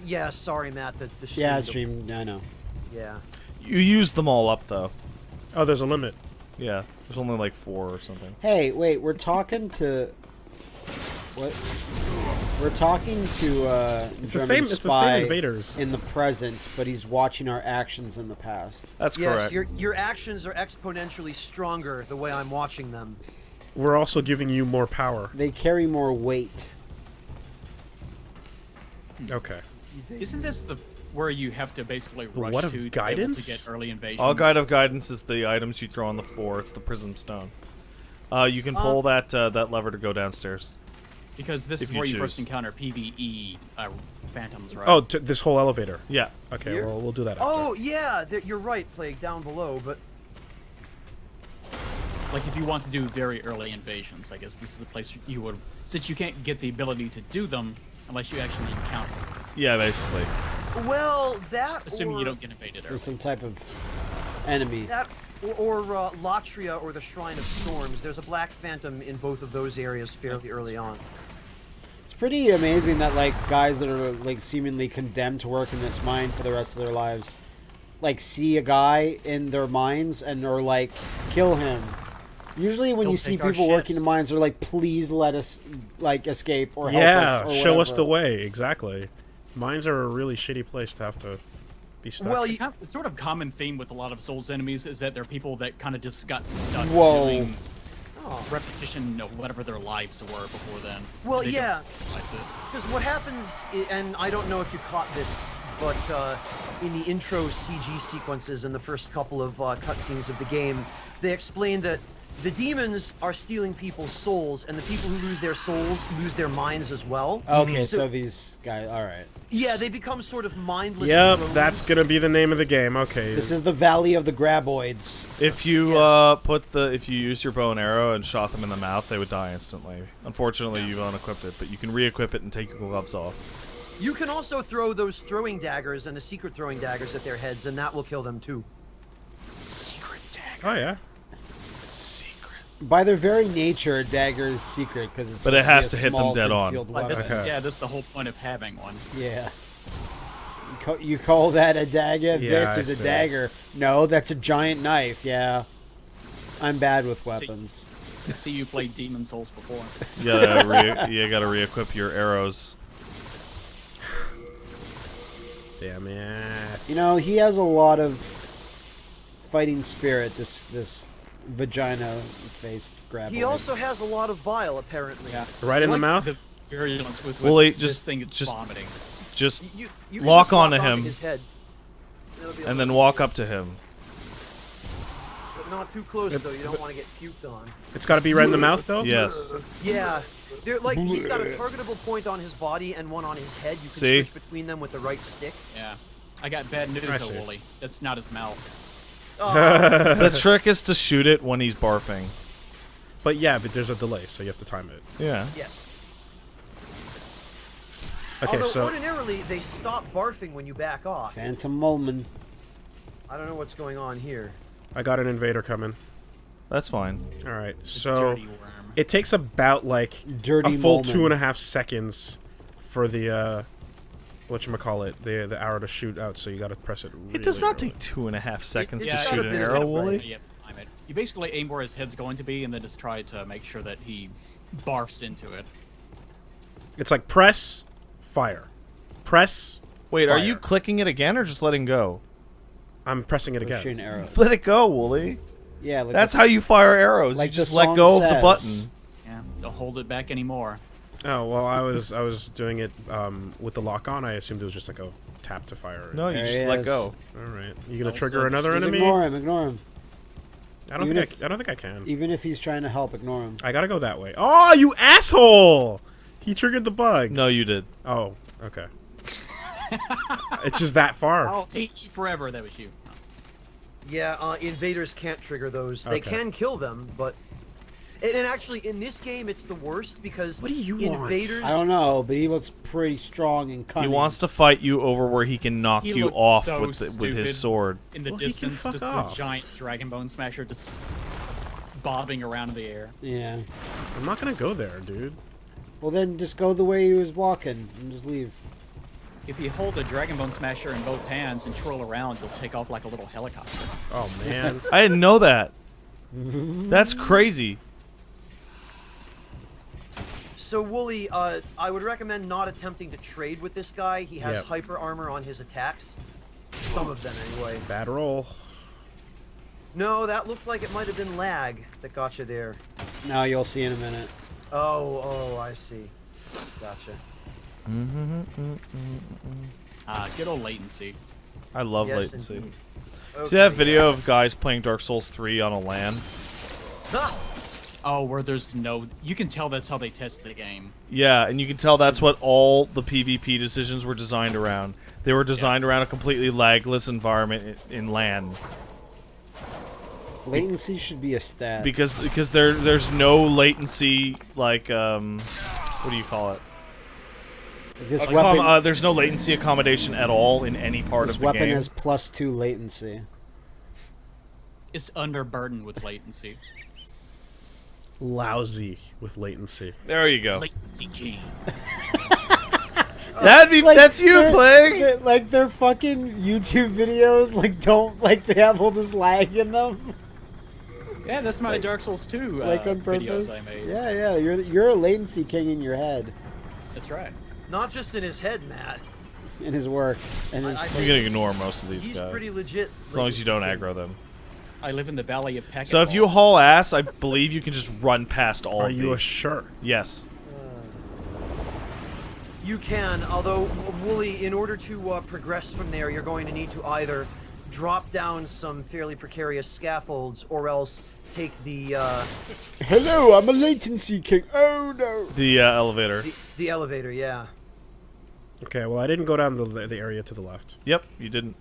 Yeah, sorry, Matt. The Yeah, stream- stream. I know. Yeah. You used them all up though. Oh, there's a limit. Yeah. There's only like 4 or something. Hey, wait, we're talking to. What? We're talking to It's the German same. It's the spy same invaders. in the present, but he's watching our actions in the past. That's Yes, correct. your actions are exponentially stronger the way I'm watching them. We're also giving you more power. They carry more weight. Okay. Isn't this the where you have to basically rush what of to be able guidance? to get early invasions? All guide of guidance is the items you throw on the floor. It's the prism stone. You can pull that lever to go downstairs. Because this if is you where you first choose. encounter PvE phantoms, right? Oh, this whole elevator. Yeah. Okay, Here? well, we'll do that after. Oh, yeah, you're right, Plague, down below, but Like if you want to do very early invasions, I guess this is the place you would, since you can't get the ability to do them unless you actually encounter them, Yeah, basically. well, that assuming or, you don't get invaded early. There's some type of enemy. that or Latria or the Shrine of Storms. There's a Black Phantom in both of those areas fairly early on. It's pretty amazing that like guys that are like seemingly condemned to work in this mine for the rest of their lives, like see a guy in their mines and are like, kill him. Usually when He'll you see take our people working ships. in mines, they're like, please let us like escape or help us. Yeah, Or show us whatever. the way. Exactly. Mines are a really shitty place to have to be stuck. Well, It's sort of common theme with a lot of Souls enemies is that they're people that kind of just got stuck Whoa. doing Oh. repetition of whatever their lives were before then. Well, They don't yeah. realize it. Because what happens, and I don't know if you caught this, but in the intro CG sequences in the first couple of cutscenes of the game, they explain that the demons are stealing people's souls, and the people who lose their souls lose their minds as well. Okay, So- so these guys. All right. Yeah, they become sort of mindless. Yep, drones. that's gonna be the name of the game. Okay. This is the Valley of the Graboids. If you Yes. if you used your bow and arrow and shot them in the mouth, they would die instantly. Unfortunately, you've unequipped it, but you can re-equip it and take your gloves off. You can also throw those throwing daggers and the secret throwing daggers at their heads, and that will kill them too. Secret dagger. Oh yeah. Secret. By their very nature, a dagger is secret because it's. But it supposed has be to a hit them small, dead on. concealed Like weapon. this, Okay. yeah, that's the whole point of having one. Yeah. You call that a dagger? Yeah, This I is a see. dagger. No, that's a giant knife. Yeah. I'm bad with weapons. I see you played Demon Souls before. You gotta re-equip your arrows. Damn it. You know, he has a lot of fighting spirit. This vagina-faced grab. He also has a lot of bile, apparently. Yeah. Right in the Like mouth? The virulence with Wooly, this just- thing is just- vomiting. Just You can lock just walk onto onto him his head. It'll be a and little then walk easier. up to him. But not too close, though. You don't want to get puked on. It's got to be right in the mouth, though? Yes. Yeah. They're like he's got a targetable point on his body and one on his head. You can See? switch between them with the right stick. Yeah. I got bad news, I though, see. Wooly. That's not his mouth. The trick is to shoot it when he's barfing. But yeah, but there's a delay, so you have to time it. Yeah. Yes. Okay, Although so ordinarily they stop barfing when you back off. Phantom Mulman. I don't know what's going on here. I got an invader coming. That's fine. All right, so Dirty worm. it takes about like Dirty a full Mulman. 2.5 seconds for the whatchamacallit, the arrow to shoot out. So you got to press it. It does really not early. take 2.5 seconds Yeah, to it's shoot got a an bit of arrow, a Wooly. You have to time it. You basically aim where his head's going to be, and then just try to make sure that he barfs into it. It's like press, fire, press. Wait, are fire. you clicking it again or just letting go? I'm pressing it Shoot again. an arrow. Let it go, Wooly. Yeah, like That's how you fire arrows. like you just the let song go of the says. button. Yeah. Don't hold it back anymore. Oh well, I was doing it with the lock on. I assumed it was just like a tap to fire. No, you There just he let is. go. All right, you gonna Also, trigger another just enemy? Ignore him. Ignore him. I don't Even think I don't think I can. Even if he's trying to help, ignore him. I gotta go that way. Oh, you asshole! He triggered the bug. No, you did. Oh, okay. It's just that far. I'll hate you forever. That was you. Yeah, invaders can't trigger those. They Okay. can kill them, but and actually in this game it's the worst because What do you want? invaders. I don't know, but he looks pretty strong and cunning. He wants to fight you over where he can knock He you looks off so with stupid. his sword. In the Well, he can distance, fuck just off. the giant dragon bone smasher just bobbing around in the air. Yeah. I'm not gonna go there, dude. Well, then just go the way he was walking and just leave. If you hold the dragon bone smasher in both hands and twirl around, you'll take off like a little helicopter. Oh man. I didn't know that. That's crazy. So Wooly, I would recommend not attempting to trade with this guy. He has Yep. hyper armor on his attacks. Some of them, anyway. Bad roll. No, that looked like it might have been lag that got you there. Now you'll see in a minute. Oh, I see. Gotcha. Good old latency. I love Yes, latency. indeed. See that Okay, video of guys playing Dark Souls 3 on a LAN? Ha! Oh, where there's no... You can tell that's how they test the game. Yeah, and you can tell that's what all the PvP decisions were designed around. They were designed around a completely lagless environment in LAN. Latency should be a stat. Because there's no latency, like, what do you call it? This weapon, There's no latency accommodation at all in any part this of the weapon game. has +2 latency. It's underburdened with latency. Lousy with latency. There you go. Latency king. That's you they're- playing. Like their fucking YouTube videos, like don't like they have all this lag in them, Yeah, that's my Dark Souls 2 like on purpose. videos I made. Yeah, you're a latency king in your head, That's right. Not just in his head, Matt. in his work, and his. I I'm think gonna ignore most of these he's guys. pretty legit. As long as you don't latency king. aggro them. I live in the Valley of Peck. So if you haul ass, I believe you can just run past all Are of you these. sure? Yes. You can, although Wooly, in order to progress from there, you're going to need to either drop down some fairly precarious scaffolds, or else take the Hello, I'm a latency king. Oh no. The elevator. the elevator. Yeah. Okay, well I didn't go down the area to the left. Yep, you didn't.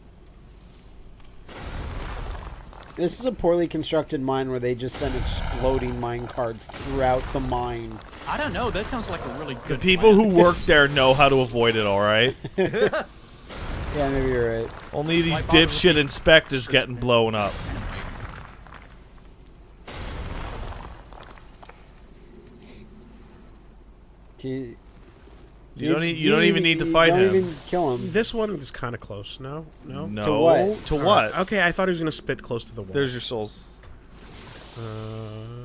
This is a poorly constructed mine where they just send exploding mine carts throughout the mine. I don't know. That sounds like a really good. People plan. who work there know how to avoid it, all right? Yeah, maybe you're right. Only these Why bother with dipshit the- inspectors getting blown up. You don't even need to fight don't him. even kill him. This one is kind of close. No, no. No. To what? To All what? right, okay, I thought he was gonna spit close to the wall. There's your souls.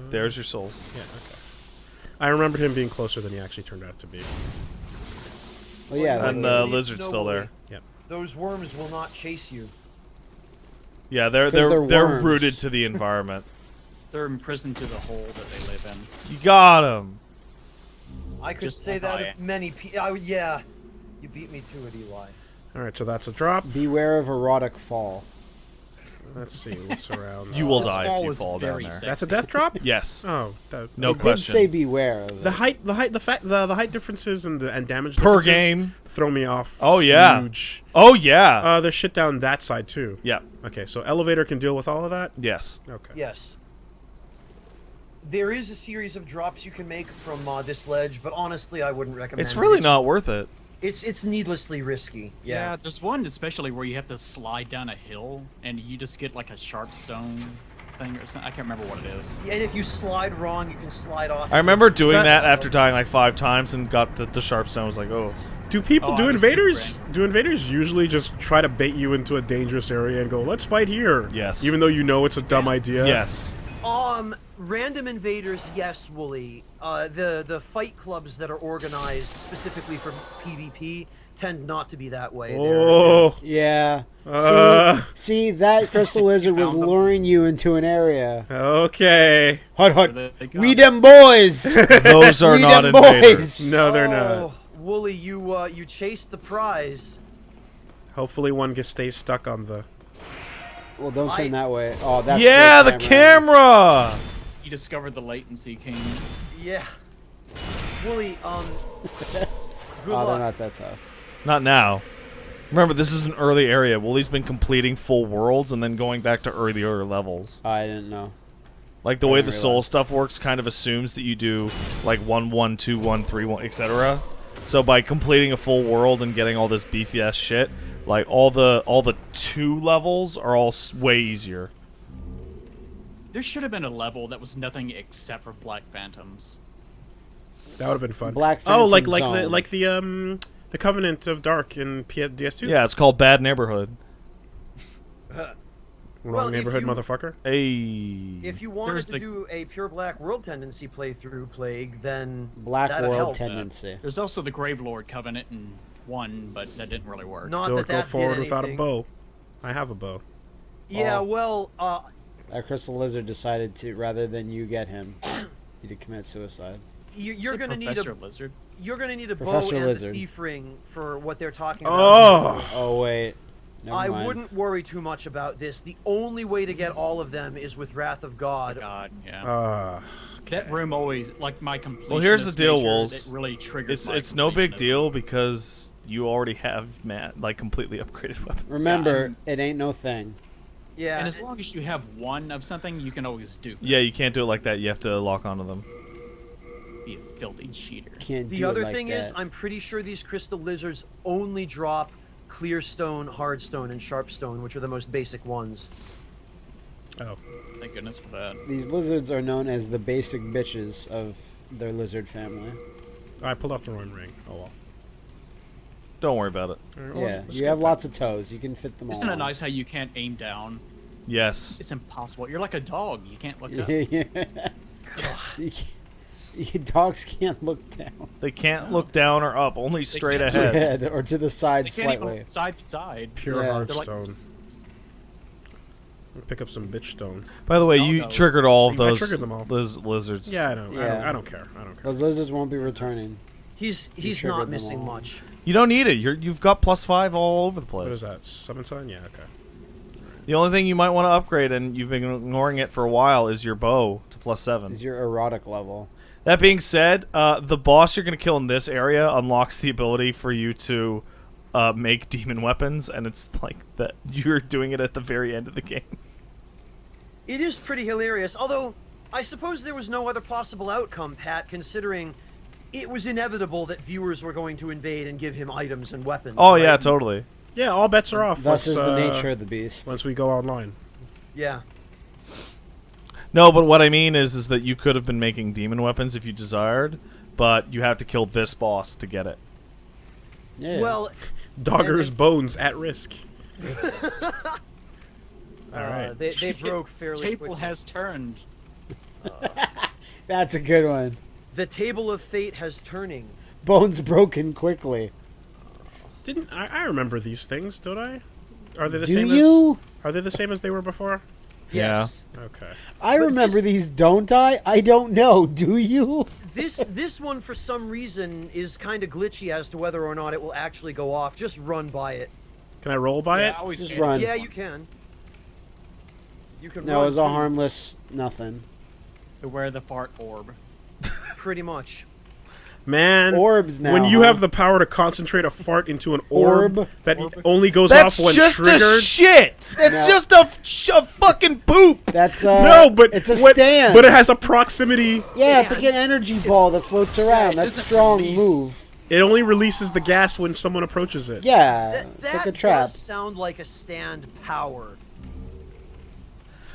There's your souls. Yeah. Okay. I remembered him being closer than he actually turned out to be. Well, yeah, And like, the lizard's still there. Yep. those worms will not chase you. Yeah, they're 'Cause they're worms. rooted to the environment. They're imprisoned to the hole that they live in. You got him. I could Just say like that I of many people. Yeah, you beat me to it, Eli. All right, so that's a drop. Beware of erotic fall. Let's see what's around. You will The die if skull you was fall down very there. sexy. That's a death drop. Yes. Oh, No It did question. say beware of it. the height differences and damage Per differences game. throw me off. Oh, yeah. Huge. Oh yeah. There's shit down that side too. Yeah. Okay, so elevator can deal with all of that. Yes. Okay. Yes. There is a series of drops you can make from this ledge, but honestly, I wouldn't recommend It's it. really not worth it. It's needlessly risky. Yeah, there's one especially where you have to slide down a hill and you just get like a sharp stone thing or something. I can't remember what it is. Yeah, and if you slide wrong, you can slide off. I remember doing That- that after dying like 5 times and got the sharp stone. I was like, oh. Do people Oh, do I was super invaders? Do invaders usually just try to bait you into a dangerous area and go, "Let's fight here"? Yes. Even though you know it's a dumb idea. Yes. Random invaders, yes, Wooly. The fight clubs that are organized specifically for PvP tend not to be that way. Oh. Yeah. Uh. See, that crystal lizard was found them. luring you into an area. Okay. Hut, hut. They We come. them boys. Those are We not them invaders. boys. No, they're not. Oh, Wooly, you chased the prize. Hopefully, one stays stuck on the. Well, don't turn I- that way. Oh, that's Yeah, the camera. You discovered the latency kings. Yeah. Wooly, good Oh, they're luck. not that tough. Not now. Remember, this is an early area. Woolly's been completing full worlds and then going back to earlier levels. I didn't know. Like the I way didn't the soul realize. stuff works kind of assumes that you do like 1 1 2 1 3 1 etc. So by completing a full world and getting all this beefy ass shit, like all the 2 levels are all way easier. There should have been a level that was nothing except for Black Phantoms. That would have been fun. Black Oh, like Phantom the Covenant of Dark in DS2. Yeah, it's called Bad Neighborhood. Wrong Well, if neighborhood, you- motherfucker. Hey. If you wanted There's to the- do a pure Black World Tendency playthrough, Plague, then Black that'd World help. tendency. There's also the Gravelord Covenant in 1, but that didn't really work. Not Don't that go that forward did without a anything. bow. I have a bow. Yeah, Oh. well, That crystal lizard decided to, rather than you get him, to commit suicide. you're Is it gonna need Professor a Lizard. Professor bow and Lizard. a thief ring for what they're talking about. Oh, Oh wait. Never I mind. wouldn't worry too much about this. The only way to get all of them is with Wrath of God. God, yeah. okay. That room always, like my completion. Well, here's the deal, Wolves. It really triggers. It's no big deal because you already have like completely upgraded weapons. Remember, it ain't no thing. Yeah, And as long as you have one of something, you can always do. Yeah, you can't do it like that. You have to lock onto them. Be a filthy cheater. Can't the do other it like thing that. is, I'm pretty sure these crystal lizards only drop clear stone, hard stone, and sharp stone, which are the most basic ones. Oh. Thank goodness for that. These lizards are known as the basic bitches of their lizard family. I pulled off the wrong ring. Oh well. Don't worry about it. Alright, well, Yeah, let's you get have that. lots of toes. You can fit them Isn't all. it nice how you can't aim down? Yes. It's impossible. You're like a dog. You can't look up. Yeah, yeah. Dogs can't look down. They can't look down or up, only straight can't ahead. Ahead or to the side They can't slightly. even side to side. Pure Yeah. hard They're like, stone. Pick up some bitch stone. By the way, you Doggo. triggered all of I those triggered them all. lizards. Yeah, I know. Yeah. I don't care. I don't care. Those lizards won't be returning. He's triggered not them missing all. much. You don't need it. You've got +5 all over the place. What is that? Summon sign? Yeah. Okay. The only thing you might want to upgrade, and you've been ignoring it for a while, is your bow to +7. Is your erotic level. That being said, the boss you're going to kill in this area unlocks the ability for you to make demon weapons, and it's like that you're doing it at the very end of the game. It is pretty hilarious, although I suppose there was no other possible outcome, Pat, considering it was inevitable that viewers were going to invade and give him items and weapons. Oh, right? yeah, totally. Yeah, all bets are off. Thus once, is the nature of the beast. Once we go online. Yeah. No, but what I mean is that you could have been making demon weapons if you desired, but you have to kill this boss to get it. Yeah. Well, Dogger's bones at risk. they broke fairly Table quickly. has turned. That's a good one. The table of fate has turning. Bones broken quickly. Didn't I remember these things? Don't I? Are they the Do same? you? Are they the same as they were before? Yes. Okay. I But remember this- these, don't I? I don't know. Do you? This one for some reason is kind of glitchy as to whether or not it will actually go off. Just run by it. Can I roll by Yeah, it? I always Just hated run. this Yeah, one. you can. You can No, run it was a too, harmless nothing. Beware the fart orb. pretty much. Man, Orbs now, when you huh? have the power to concentrate a fart into an orb, Orb. that only goes That's off when just triggered. a shit. That's No. just a fucking poop. That's No, but it's a what- stand. But it has a proximity. Yeah, it's like an energy ball that floats around. That's isn't strong release. move. It only releases the gas when someone approaches it. Yeah, That it's like a does trap. sound like a stand power.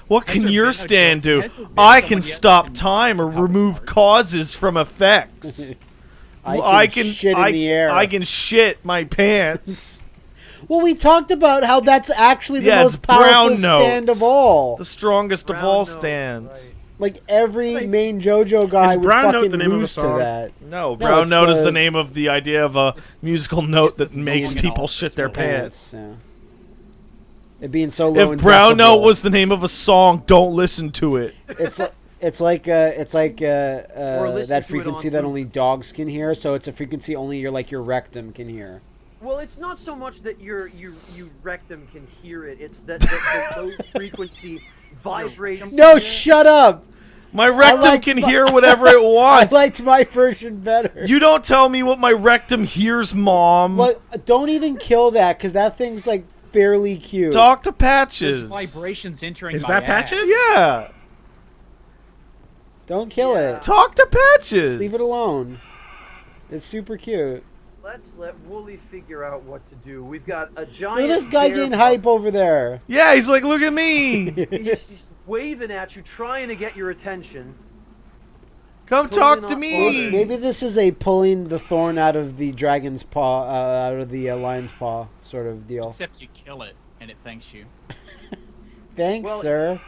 What Has can there your been a stand joke- do? has there been I someone can yet stop that can time or use power remove cards? causes from effects. I can shit in the air. I can shit my pants. Well, we talked about how that's actually the Yeah, most it's brown powerful stand note. of all. The strongest of Brown all note, stands. Like every main JoJo guy Is would Brown Note fucking the name of a lose to song? that. No, brown it's note is the- the name of the idea of a musical note that the makes song and people all. shit It's their really pants. Yeah. It being so low in If brown decibel. note was the name of a song, don't listen to it. it's like listen that to it frequency on that loop. only dogs can hear. So it's a frequency only your rectum can hear. Well, it's not so much that your rectum can hear it. It's that the low frequency vibrates. No, shut up! My rectum liked can my- hear whatever it I wants. liked my version better. You don't tell me what my rectum hears, Mom. Like, don't even kill that because that thing's like fairly cute. Talk to There's Patches. vibrations entering Is my that ass. Patches? Yeah. Don't kill Yeah. it. Talk to Patches. Leave it alone. It's super cute. Let's let Wooly figure out what to do. We've got a Look giant. at this guy bear getting pup. hype over there. Yeah, he's like, look at me. He's waving at you, trying to get your attention. Come Pulling talk to up me. Maybe this is a pulling the thorn out of the dragon's paw, out of the lion's paw sort of deal. Except you kill it and it thanks you. Thanks, Well, sir.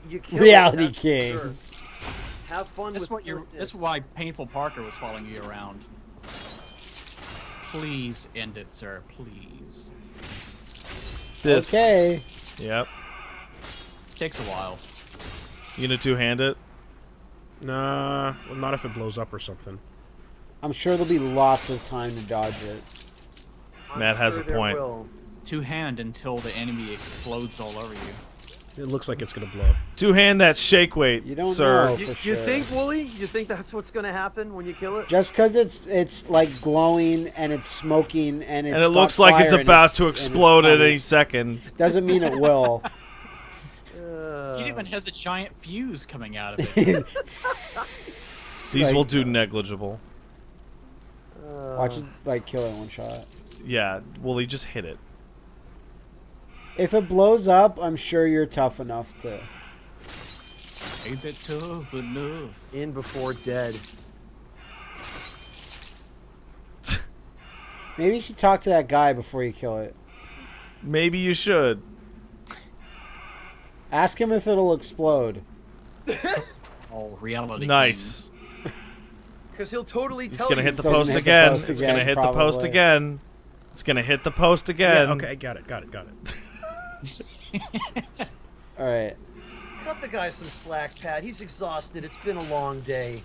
You kill Reality it, that's for sure. Kings. Have fun That's with what that's why Painful Parker was following you around. Please end it, sir. Please. This. Okay. Yep. Takes a while. You gonna two-hand it? Nah, well, not if it blows up or something. I'm sure there'll be lots of time to dodge it. I'm Matt has sure a there point. will. Two-hand until the enemy explodes all over you. It looks like it's gonna blow. Two-hand that shake weight, You don't sir. know. You, For you sure. think, Wooly? You think that's what's going to happen when you kill it? Just because it's like glowing and it's smoking and it's And it got looks like it's fire in about its- to in its explode at tummy, any second. doesn't mean it will. It even has a giant fuse coming out of it. These will do negligible. Watch it like kill it in one shot. Yeah, well, he just hit it. If it blows up, I'm sure you're tough enough to. Ain't that tough enough? In before dead. Maybe you should talk to that guy before you kill it. Maybe you should. Ask him if it'll explode. Oh, reality. Nice. Because he'll totally It's tell gonna you. hit the So post hit the again. post It's again, gonna hit the post probably. again. It's gonna hit the post again. Yeah, okay, got it. All right. Cut the guy some slack, Pat. He's exhausted. It's been a long day.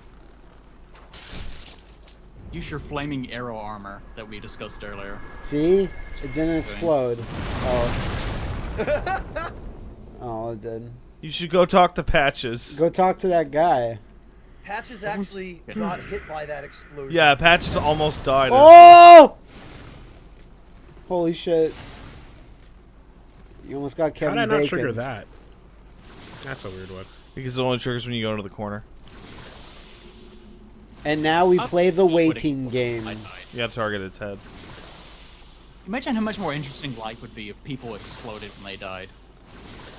Use your flaming arrow armor that we discussed earlier. See? It didn't explode. Oh. Oh, it did. You should go talk to Patches. Go talk to that guy. Patches actually got hit by that explosion. Yeah, Patches almost died. Oh! Holy shit. You almost got How Kevin did I not Bacon. trigger that? That's a weird one. Because it only triggers when you go into the corner. And now we play the Would waiting explode. game. I died. You gotta target its head. Imagine how much more interesting life would be if people exploded when they died.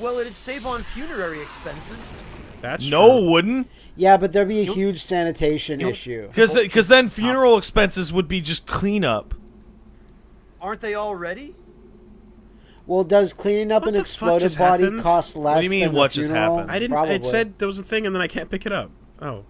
Well, it'd save on funerary expenses. That's No, true. wouldn't. Yeah, but there'd be a huge sanitation you'll- issue. Because then funeral expenses would be just cleanup. Aren't they already? Well, does cleaning up What an the fuck exploded just body happened? cost less do you mean, than what the just funeral? happened? I didn't. Probably. It said there was a thing, and then I can't pick it up. Oh,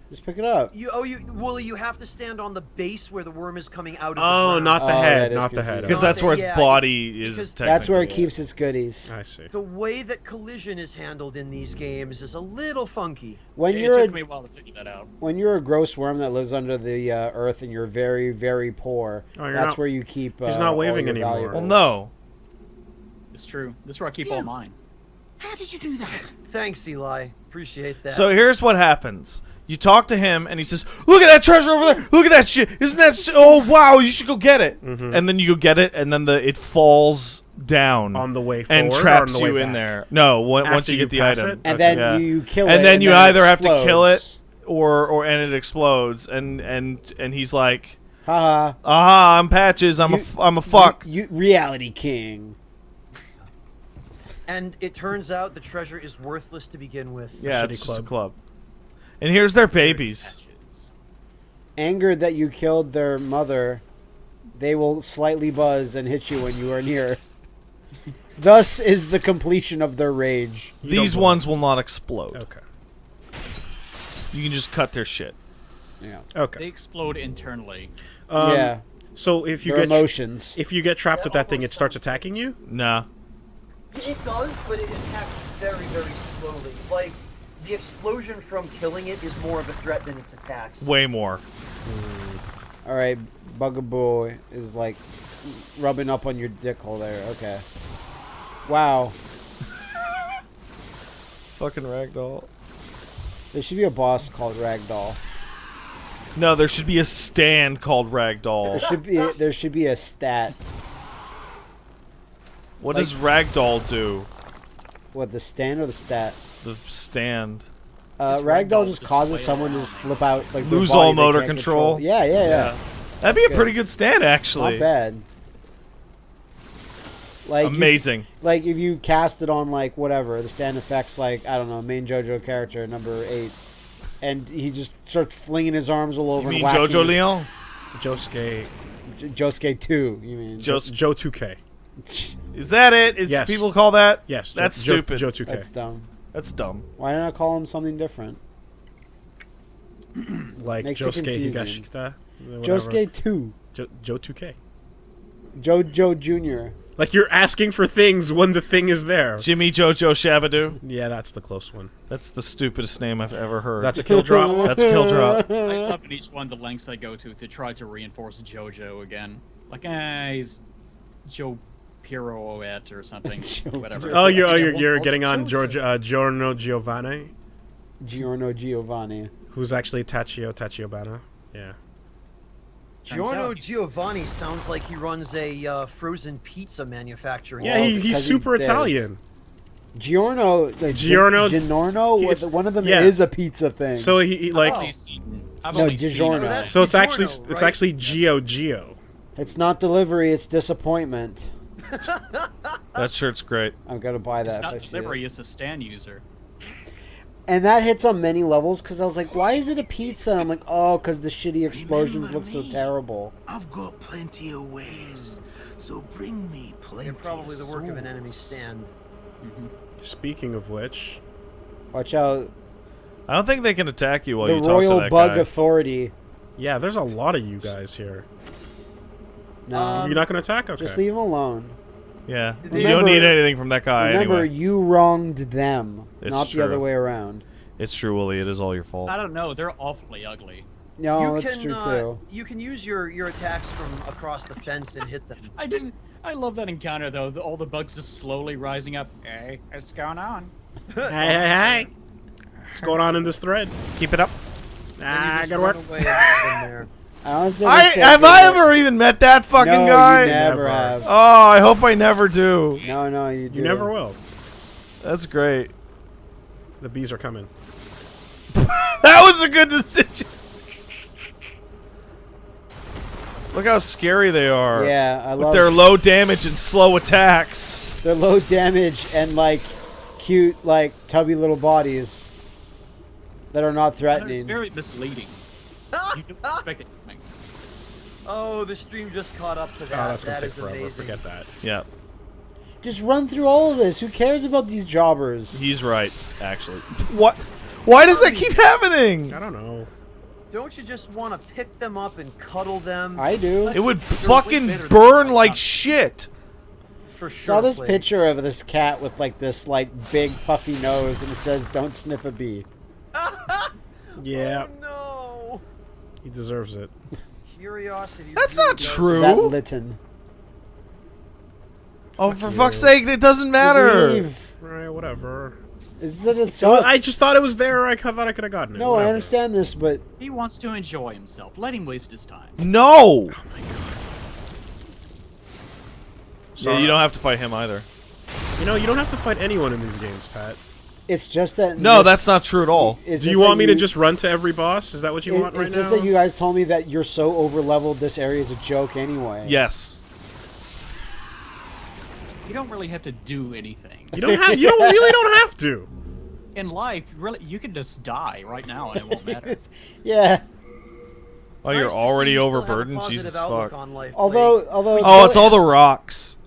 Just pick it up. Wooly, you have to stand on the base where the worm is coming out of the Oh, ground. not the Oh, head, that is not the head. Because Not that's the- where its yeah, body is. because That's where it technically. keeps its goodies. I see. The way that collision is handled in these games is a little funky. When It you're took me a while to figure that out. when you're a gross worm that lives under the earth and you're very, very poor, Oh, you're that's not- where you keep. he's not all waving your anymore. valuables. Well, no. It's true. This is where I keep all mine. How did you do that? Thanks, Eli. Appreciate that. So here's what happens. You talk to him, and he says, "Look at that treasure over there! Look at that shit! Isn't that? Oh wow! You should go get it." And then you go get it, and then it falls down On the way forward and or on traps the way you in back? there. No, once After you you get the pass item, it? And Okay. then Yeah. you kill it, and then you it either have to kill it explodes. or it explodes, and he's like, Haha. "Aha! I'm Patches. I'm a fuck." You reality king. And it turns out the treasure is worthless to begin with. Yeah, shitty it's just a club. club. And here's their babies. Angered that you killed their mother, they will slightly buzz and hit you when you are near. Thus is the completion of their rage. You These don't ones will not explode. Okay. You can just cut their shit. Yeah. They Okay. explode internally. Yeah. So if you Their get emotions. if you get trapped with that thing, it starts attacking you. Nah. It does, but it attacks very, very slowly. Like, the explosion from killing it is more of a threat than its attacks. Way more. All right, Bugaboo is like rubbing up on your dick hole there. Okay. Wow. Fucking ragdoll. There should be a boss called Ragdoll. No, there should be a stand called Ragdoll. There should be a stat. What does Ragdoll do? What, the stand or the stat? The stand. This Ragdoll Ragdoll just just causes flail someone to just flip out, like their Lose body all they motor can't control? Yeah. That'd be a good. pretty good stand, actually. Not bad. Like Amazing. like if you cast it on like whatever the stand effects, like I don't know, main JoJo character number 8, and he just starts flinging his arms all over. You mean and whacking Jojo his- Leon? Josuke, Josuke 2. You mean? Joe 2K. Is that it? Is Yes. people call that? Yes, That's Joe stupid. 2K. That's dumb. That's dumb. Why not call him something different? Like Makes it Josuke confusing. Higashikita. Josuke 2. Joe 2K. Jojo Jr. Like you're asking for things when the thing is there. Jimmy Jojo Shabadoo. Yeah, that's the close one. That's the stupidest name I've ever heard. That's a kill drop. That's a kill drop. I love in each one the lengths they go to try to reinforce JoJo again. Like, he's Joe Pirouette or something. Whatever. Oh, Yeah, you're well, getting on JoJo. Giorno Giovanni, Giorno Giovanni. who's actually Tachiobana. Yeah. Giorno out- Giovanni sounds like he runs a frozen pizza manufacturing. Yeah, he's because he super does. Italian. Giorno, like Giorno- Giorno, It's- one of them yeah. is a pizza thing. So he like. I've only seen- I've No, only seen DiGiorno. it. that's So it's actually DiGiorno, it's right? actually Gio. It's not delivery, it's disappointment. That shirt's great. I'm gonna buy that It's if I not see delivery, it. it's a stand user. And that hits on many levels because I was like, why is it a pizza? And I'm like, oh, because the shitty explosions look so terrible. I've got plenty of ways, so bring me plenty. And probably the work of an enemy stand. Speaking of which, Watch out. I don't think they can attack you while The you talk to Royal that Bug guy. Authority. yeah, there's a lot of you guys here. No, You're not gonna attack? Okay. just leave him alone. Yeah. You Remember- don't need anything from that guy Remember, anyway. you wronged them, It's not true. the other way around. It's true, Willie. It is all your fault. I don't know, they're awfully ugly. No, you that's can true too. you can use your attacks from across the fence and hit them. I love that encounter though, all the bugs just slowly rising up. Hey, what's going on? Hey. What's going on in this thread? Keep it up. And Ah, you I just gotta run work. away and hit them there. I honestly Have I ever even met that fucking no, guy? You never Never. have. Oh, I hope I never do. No, you do. You never will. That's great. The bees are coming. That was a good decision. Look how scary they are. Yeah, I With love their low damage and slow attacks. their low damage and like cute, like tubby little bodies that are not It's threatening. very misleading. You don't expect it coming. Oh, the stream just caught up to that. Oh, that's gonna That take is forever. amazing. Forget that. Yeah, Just run through all of this. Who cares about these jobbers? he's right, actually. What? Why does that keep happening? I don't know. Don't you just want to pick them up and cuddle them? I do. It would They're way fucking better than burn like like that. shit. For sure. Saw this Blake. picture of this cat with like this like big puffy nose, and it says "Don't sniff a bee." Yeah, No. he deserves it. Curiosity. That's really not does- true. That Lytton. Oh, for fuck's sake, it doesn't matter. Leave. Right, whatever. Is that it So sucks? I just thought it was there. I thought I could have gotten it. No, I Whatever. understand this, but He wants to enjoy himself. Let him waste his time. No. So, Yeah, you don't have to fight him either. You know, you don't have to fight anyone in these games, Pat. it's just that. No, that's not true at all. It's Do just you that want me to just run to every boss? Is that what you want right It's now? just that you guys told me that you're so over leveled. This area is a joke anyway. Yes. You don't really have to do anything. You don't have. You don't really don't have to. In life, really, you can just die right now and it won't matter. Yeah. Oh, Nice you're to see already you still have a overburdened? positive Jesus outlook fuck. on life, Although, Blake. Oh, it's all the rocks.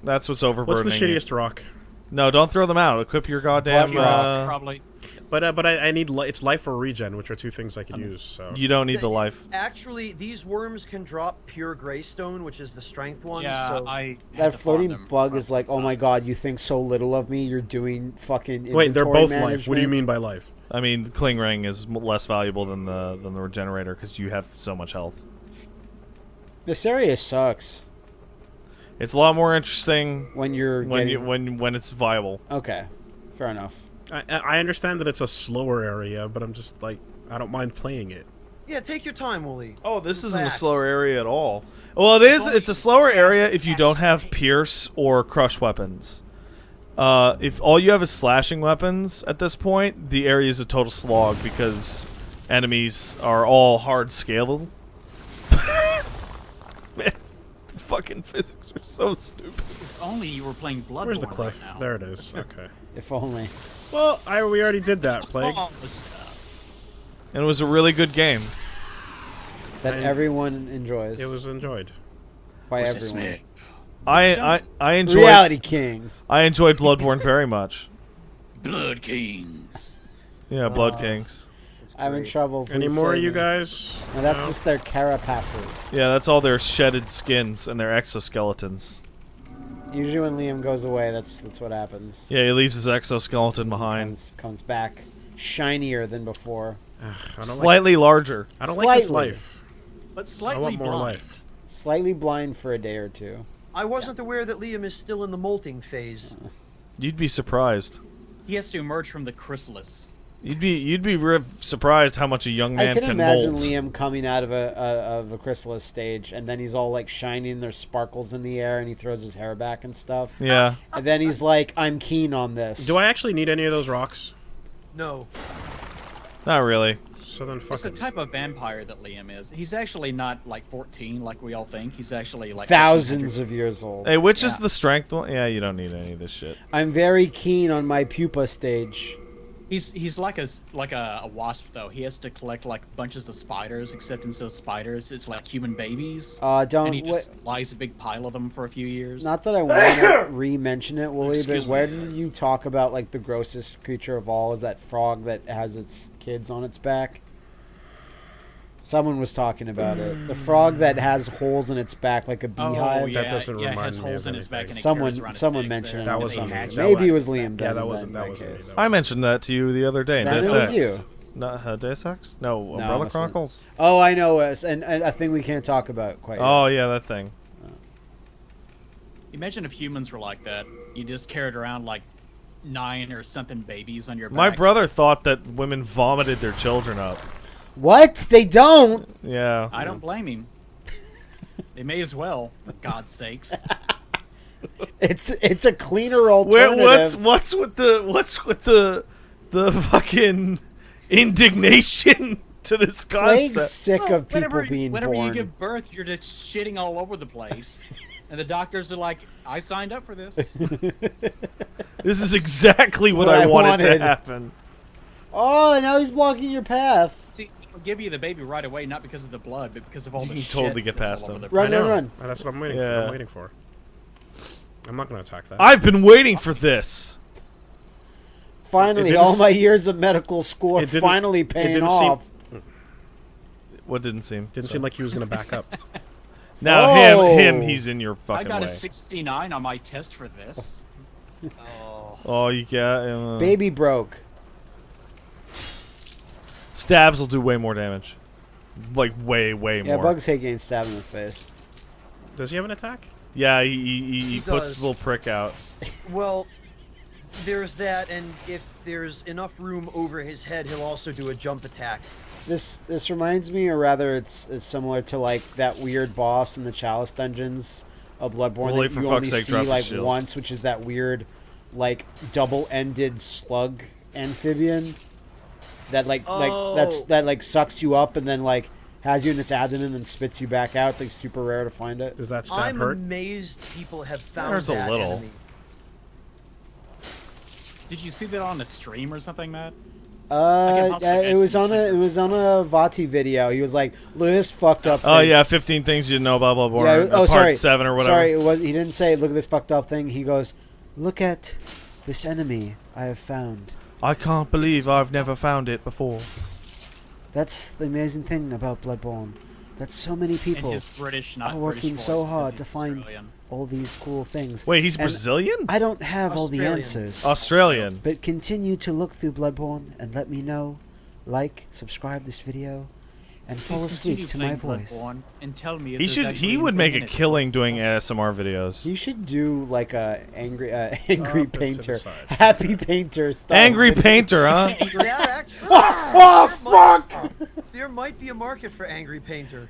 That's what's overburdening. What's the you. shittiest rock? No, don't throw them out. Equip your goddamn. Blood rock. Probably. But I need it's life or regen, which are two things I could use. So You don't need the life. Actually, these worms can drop pure greystone, which is the strength one. Yeah, so I. had that to farm floating them bug for is like, oh my god, you think so little of me. You're doing fucking. wait, they're inventory both life. What do you management. mean by life? I mean, Cling Ring is less valuable than the regenerator because you have so much health. This area sucks It's a lot more interesting when you're when getting... when it's viable. Okay, fair enough. I understand that it's a slower area, but I'm just like I don't mind playing it. yeah, take your time, Wooly. Oh, this isn't a Facts. slower area at all. Well, it is. It's a slower area if you don't have pierce or crush weapons. If all you have is slashing weapons at this point, the area is a total slog because enemies are all hard scalable. Man, fucking physics are so stupid. If only you were playing Bloodborne Where's the cliff? right now. There it is. Okay. If only. Well, we already did that, Plague. Oh, And it was a really good game. That And- everyone enjoys. It was enjoyed. by what's this, everyone. man? I enjoyed Reality Kings. I enjoyed Bloodborne very much. Blood Kings. Yeah, Blood Kings. I'm in trouble. Any please more, save you me. guys? No, that's No? just their carapaces. Yeah, that's all their shedded skins and their exoskeletons. Usually when Liam goes away, that's what happens. Yeah, he leaves his exoskeleton behind. Comes back shinier than before. I don't Slightly larger. I don't like this Slightly. life. But I slightly want more blind. life. Slightly blind for a day or two. I wasn't aware that Liam is still in the molting phase. You'd be surprised. He has to emerge from the chrysalis. You'd be surprised how much a young man I can can imagine molt. Liam coming out of a chrysalis stage, and then he's all like shining. There's sparkles in the air, and he throws his hair back and stuff. Yeah. And then he's like, "I'm keen on this." Do I actually need any of those rocks? No. Not really. So then It's fuck the it. type of vampire that Liam is. He's actually not like 14 like we all think. He's actually like Thousands 1500. of years old. Hey, which is Yeah. the strength one? Yeah, you don't need any of this shit. I'm very keen on my pupa stage. He's like a wasp though. He has to collect like bunches of spiders, except instead of spiders, it's like human babies. Don't And he just lies a big pile of them for a few years. Not that I want to re-mention it, Wooly, but Excuse where me. did you talk about like the grossest creature of all is that frog that has its kids on its back? Someone was talking about it. The frog that has holes in its back like a beehive. Oh, yeah, That doesn't yeah, it remind has me holes of in his back and anything. it carries around Someone its legs mentioned there. it. That on wasn't some me. hatch. That Maybe it was- was Liam. Yeah, then, that in wasn't that me. case. That I mentioned that to you the other day in Then Deus it was Ex. you. Not Deus Ex? No, No, Umbrella it wasn't. Chronicles? Oh, I know, and a thing we can't talk about quite Oh, yet. yeah, that thing. Imagine if humans were like that. You just carried around like 9 or something babies on your back. My brother thought that women vomited their children up. What? They don't? Yeah. I don't blame him. They may as well, for God's sakes. It's a cleaner Where, alternative. what's with the fucking indignation to this Plague's concept? sick of people whenever, being whenever born. you give birth, you're just shitting all over the place. And the doctors are like, I signed up for this. This is exactly what What I I wanted to wanted. happen. Oh, now he's blocking your path. See, they'll give you the baby right away, not because of the blood, but because of all You the can shit totally get that's past all over him. the Run, I know. run. That's what I'm waiting for. Yeah. I'm waiting for. I'm not gonna attack that. I've been waiting for this. Finally, didn't all s- my years of medical school are it didn't- finally it paying didn't seem- off. What didn't seem? Didn't seem like he was gonna back up. Now Oh. him, he's in your I fucking got way. a 69 on my test for this. Oh, you got Baby broke. Stabs will do way more damage. Like way Yeah, more. Bugs hate getting stabbed in the face. Does he have an attack? Yeah, he puts does. his little prick out. Well, there's that, and if there's enough room over his head, he'll also do a jump attack. This reminds me, or rather, it's similar to like that weird boss in the Chalice dungeons of Bloodborne Wooly, that for you fuck's only sake, drop see the like shield. once, which is that weird, like double-ended slug amphibian that that sucks you up and then like has you in its abdomen and spits you back out. It's like super rare to find it. Does that stab I'm hurt? amazed people have found Hurts a that little. enemy. Did you see that on a stream or something, Matt? It was on a Vati video. He was like, "Look at this fucked up Oh thing." yeah, 15 things you know about Bloodborne. Yeah, Part sorry. 7 or whatever. Sorry, he didn't say, "Look at this fucked up thing." He goes, "Look at this enemy I have found." I can't believe I've never found it before. That's the amazing thing about Bloodborne. That so many And people his British, not are working British so voice, hard because to he's find Australian. all these cool things. Wait, he's And Brazilian? I don't have all the Australian. answers. Australian. But continue to look through Bloodborne and let me know. Like, subscribe this video, and fall Please asleep continue to my playing voice. Bloodborne and tell me if He there's should. actually He would make a anything in it killing that's doing disgusting. ASMR videos. You should do like a angry Up and to the painter, side. happy painter style. Angry painter, huh? That actually, Oh fuck! there might be a market for angry painter.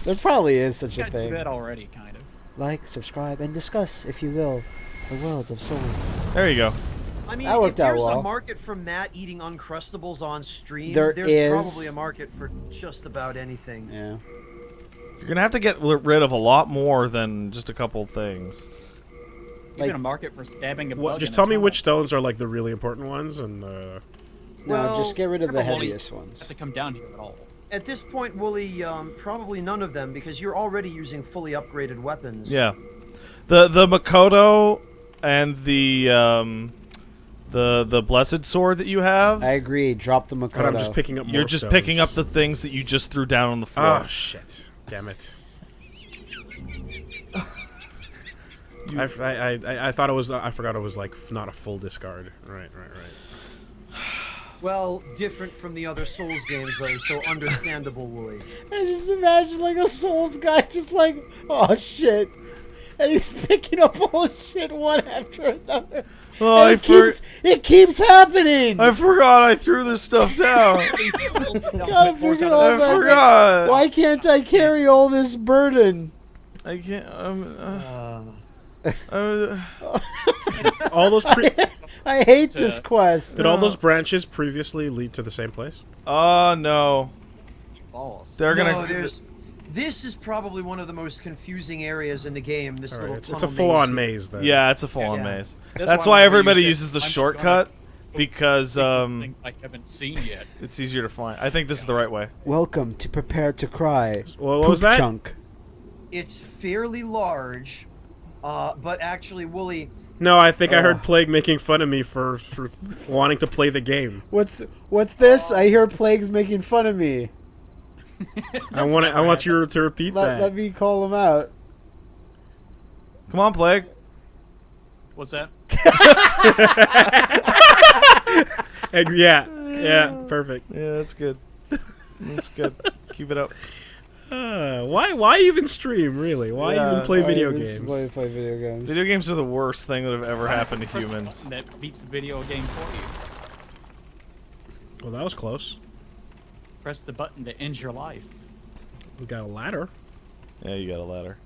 There probably is such You a gotta do thing. that already, kind of. Like, subscribe, and discuss, if you will, the world of Souls. There you go. I mean, That if worked out there's well. a market for Matt eating Uncrustables on stream, There there's is. probably a market for just about anything. Yeah. You're gonna have to get rid of a lot more than just a couple things. Even Like- a market for stabbing a What, bug just in tell a me tunnel. which stones are like the really important ones, and No, Well, just get rid of the Well, heaviest ones. Have to come down here at all. At this point, Wooly, probably none of them because you're already using fully upgraded weapons. Yeah. The Makoto and the blessed sword that you have. I agree. Drop the Makoto. but I'm just picking up more You're just stones. picking up the things that you just threw down on the floor. Oh shit! Damn it! I thought it was. I forgot it was like not a full discard. Right. Well, different from the other Souls games, though, so understandable, Wooly. I just imagine like a Souls guy just like, oh shit. And he's picking up all the shit one after another. Oh, And it keeps happening. I forgot I threw this stuff down. Gotta figure it all I back. forgot. Why can't I carry all this burden? I can't. All those. I hate this quest. Did all those branches previously lead to the same place? Oh no. Balls. They're No, gonna. this is probably one of the most confusing areas in the game. This little It's a tunnel full-on maze. maze. Then. Yeah, it's a full-on Yeah. maze. That's That's why why whenever you everybody said, uses the "I'm shortcut gonna because Thing I haven't seen yet. it's easier to find. I think this is the right way. Welcome to Prepare to Cry. Well, what was Poop that? Chunk. It's fairly large, but actually, Wooly, No, I think I heard Plague making fun of me for wanting to play the game. What's this? I hear Plague's making fun of me. I want you to repeat that. Let me call him out. Come on, Plague. What's that? Yeah, perfect. Yeah, that's good. That's good. Keep it up. Why even stream, really? Why even play video games? Why play video games? Video games are the worst thing that have ever happened to Press the humans. button that beats the video game for you. Well, that was close. Press the button that ends your life. We got a ladder. Yeah, you got a ladder.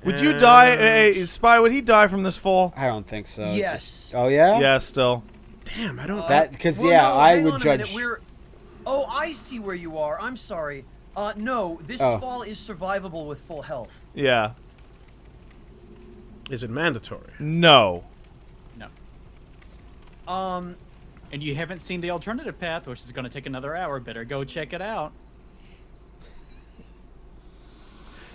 Would you die? Hey, Spy, would he die from this fall? I don't think so. yes. Oh yeah. Yeah, still. Damn, I don't. That because Well, yeah, no, I hang would on a judge. minute, Oh, I see where you are. I'm sorry. No, this Oh. fall is survivable with full health. Yeah. Is it mandatory? No. No. Um, And you haven't seen the alternative path, which is going to take another hour. Better go check it out.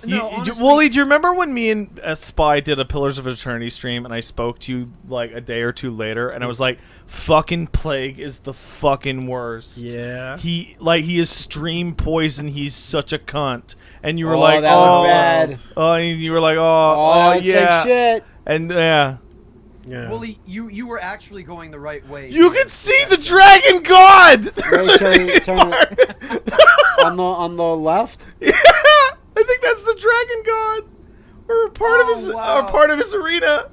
No, honestly, Wooly, do you remember when me and Spy did a Pillars of Eternity stream and I spoke to you like a day or two later and I was like, fucking Plague is the fucking worst. Yeah. He is stream poison, he's such a cunt. And you were Oh, like, that oh, looked bad. oh, and you were like, It's yeah. like shit. And yeah. Yeah. Wooly, you were actually going the right way. You can see the Dragon God! Wait, turn on the left? Yeah, I think that's the Dragon God. Or part of his arena.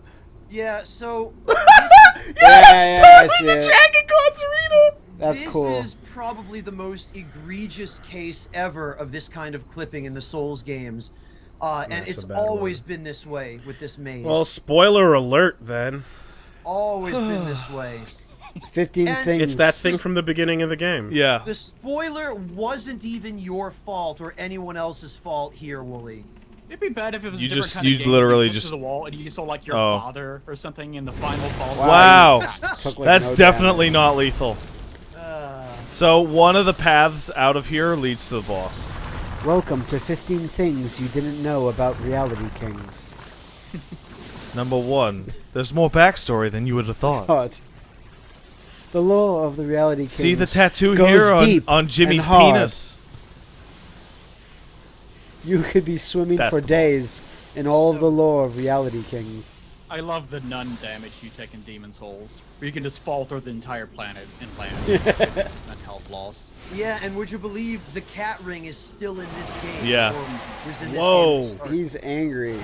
Yeah, so It's I totally see the it. Dragon God's arena. That's this cool. is probably the most egregious case ever of this kind of clipping in the Souls games. And That's it's a bad always word. been this way with this maze. Well, spoiler alert then. Always been this way. 15 And things. It's that thing from the beginning of the game. Yeah. The spoiler wasn't even your fault or anyone else's fault here, Wooly. It'd be bad if it was You a different just- kind you of game. literally You flip just- to the wall and you saw like your Oh. father or something in the final boss. Wow. Took, like, That's no definitely not lethal. Uh, So one of the paths out of here leads to the boss. damage. Welcome to 15 things you didn't know about Reality Kings. Number 1, there's more backstory than you would have thought. But the lore of the Reality Kings See the tattoo goes here deep on Jimmy's and hard. penis? You could be swimming That's for the days in all of So- the lore of Reality Kings. I love the none damage you take in Demon Souls, where you can just fall through the entire planet and land with 50% health loss. yeah, and would you believe the cat ring is still in this game? Yeah. Or was in this Whoa. game to start? He's angry.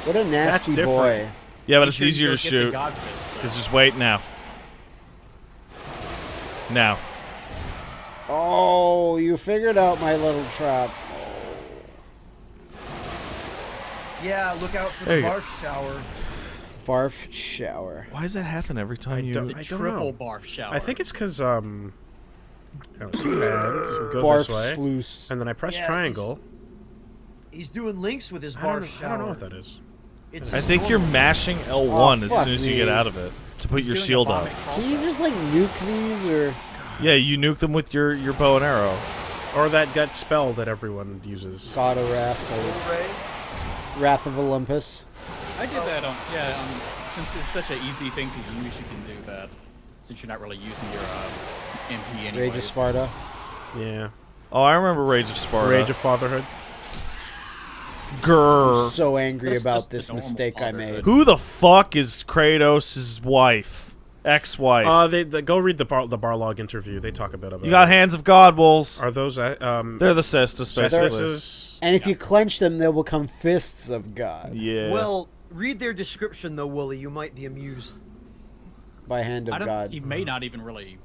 What a nasty different. boy. Yeah, but Be it's sure you easier to go get the shoot. God Fist, though. Because just wait now. Now. Oh, you figured out my little trap. Yeah, look out for There the you go. barf shower. Barf shower. Why does that happen every time you... don't- The I triple know. barf shower. I think it's because, two hands, go Barf this way, sluice. and then I press Yeah, triangle. He's doing links with his I barf don't shower. know what that is. It's I his think you're normal- mashing L1 Oh, as fuck soon as you me. get out of it to put He's your doing a shield up. vomit crawl Can you shot. just like nuke these or? Yeah, you nuke them with your bow and arrow. Or that spell that everyone uses. God of Wrath or Ray? Wrath of Olympus. I did that on, since it's such an easy thing to use, you can do that. Since you're not really using your MP anyways. Rage of Sparta. Yeah. Oh, I remember Rage of Sparta. Rage of Fatherhood. Grrr. I'm so angry That's about just the this normal mistake I fatherhood. made. Who the fuck is Kratos' wife? Ex-wife. They go read the Barlog interview. They talk a bit about you got it. hands of God, Wolves. Are those They're the sisters, basically. Cestus's? And if you clench them, they'll become fists of God Yeah. Well, read their description though, Wooly. You might be amused. by hand of I don't, God. He may not even really.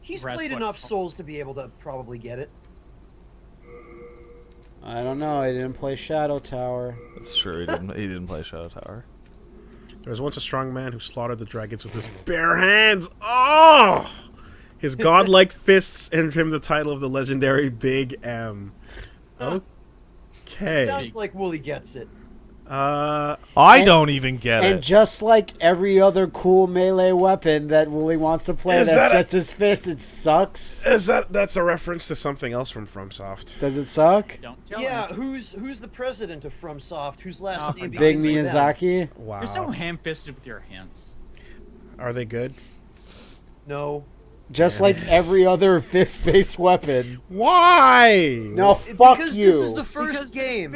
He's Brad, played what- enough Souls to be able to probably get it. I don't know. I didn't play Shadow Tower. That's true. He didn't play Shadow Tower. There was once a strong man who slaughtered the dragons with his bare hands. Oh! His godlike fists earned him the title of the legendary Big M. Okay. Sounds like Wooly gets it. I And- don't even get And it. just like every other cool melee weapon that Wooly wants to play, Is that's that a- just his fist. It sucks. That's a reference to something else from FromSoft. Does it suck? Don't tell Yeah, him. who's the president of FromSoft? Whose last Oh, name Big begins with M? Miyazaki. Wow. You're so ham-fisted with your hints. Are they good? No. Just like every other fist-based weapon. Why? No, fuck because you. this is the first game.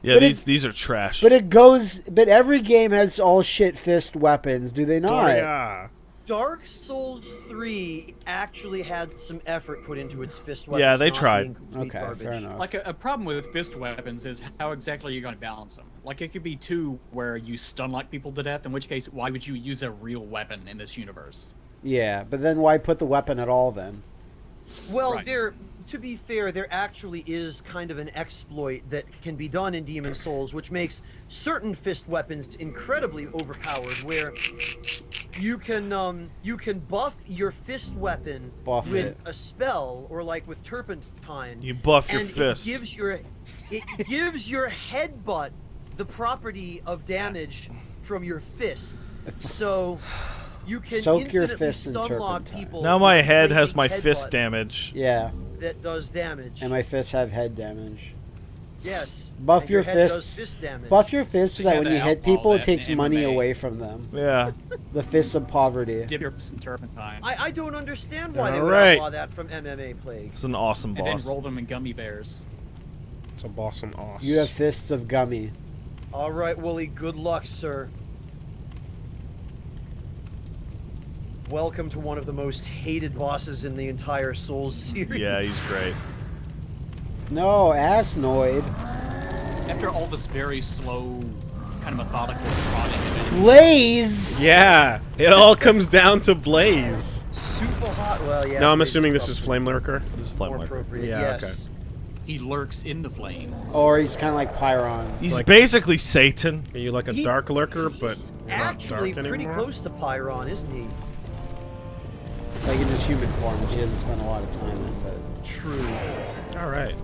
Yeah, but these are trash. But it goes. But every game has all shit fist weapons, do they not? Yeah. Dark Souls 3 actually had some effort put into its fist weapons. Yeah, they not tried. being complete Okay, garbage. fair enough. Like a problem with fist weapons is how exactly you're going to balance them. Like it could be two where you stun like people to death, in which case why would you use a real weapon in this universe? Yeah, but then why put the weapon at all then? Well, Right. to be fair, there actually is kind of an exploit that can be done in Demon Souls, which makes certain fist weapons incredibly overpowered. Where you can buff your fist weapon Buff with it. a spell, or like with turpentine. You buff your and fist. It gives your headbutt the property of damage from your fist. So you can Soak your infinitely fist in stunlock turpentine. people. Now my with a head great has big my fist headbutt damage. Yeah, that does damage. and my fists have head damage. Yes. Buff and your head does fists. fist damage. Buff your fists so You that have when to you hit outlaw people, it that takes in money MMA. away from them. Yeah. The fists of poverty. Dip your fists in turpentine. I don't understand why they would Alright. outlaw that from MMA Plague. It's an awesome And boss. then roll them in gummy bears. It's a boss and os. You have fists of gummy. All right, Wooly, good luck, sir. Welcome to one of the most hated bosses in the entire Souls series. Yeah, he's great. No, Assnoid. After all this very slow, kind of methodical prodding of enemies, Blaze! Yeah, it all comes down to Blaze. Super hot. Well, yeah. No, I'm Blaze assuming this is probably Flamelurker. This is more Flamelurker. appropriate. Yeah, Yes. he lurks in the flames. Or he's kind of like Pyron. He's like- basically Satan. Are you like a He- dark lurker, but He's not actually dark pretty anymore? close to Pyron, isn't he? Like in his human form, which he doesn't spend a lot of time in, but... True. All right.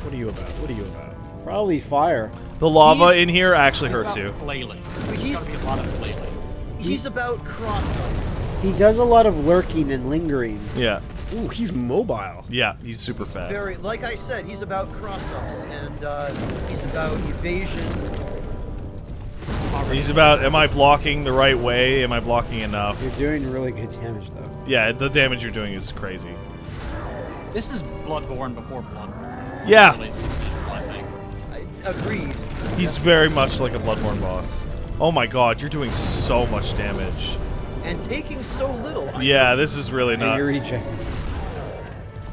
What are you about? What are you about? Probably fire. The lava He's- in here actually He's hurts about you. flailing. But There's gotta be a lot of flailing. He's about cross-ups. He does a lot of lurking and lingering. Yeah. Ooh, he's mobile. Yeah, he's super fast. Very, like I said, he's about cross-ups, and he's about evasion. He's about, am I blocking the right way? Am I blocking enough? You're doing really good damage, though. Yeah, the damage you're doing is crazy. This is Bloodborne before Bloodborne. Yeah. I think. Agreed. He's very much like a Bloodborne boss. Oh my god, you're doing so much damage. And taking so little. Yeah, this is really And you're nuts. regen.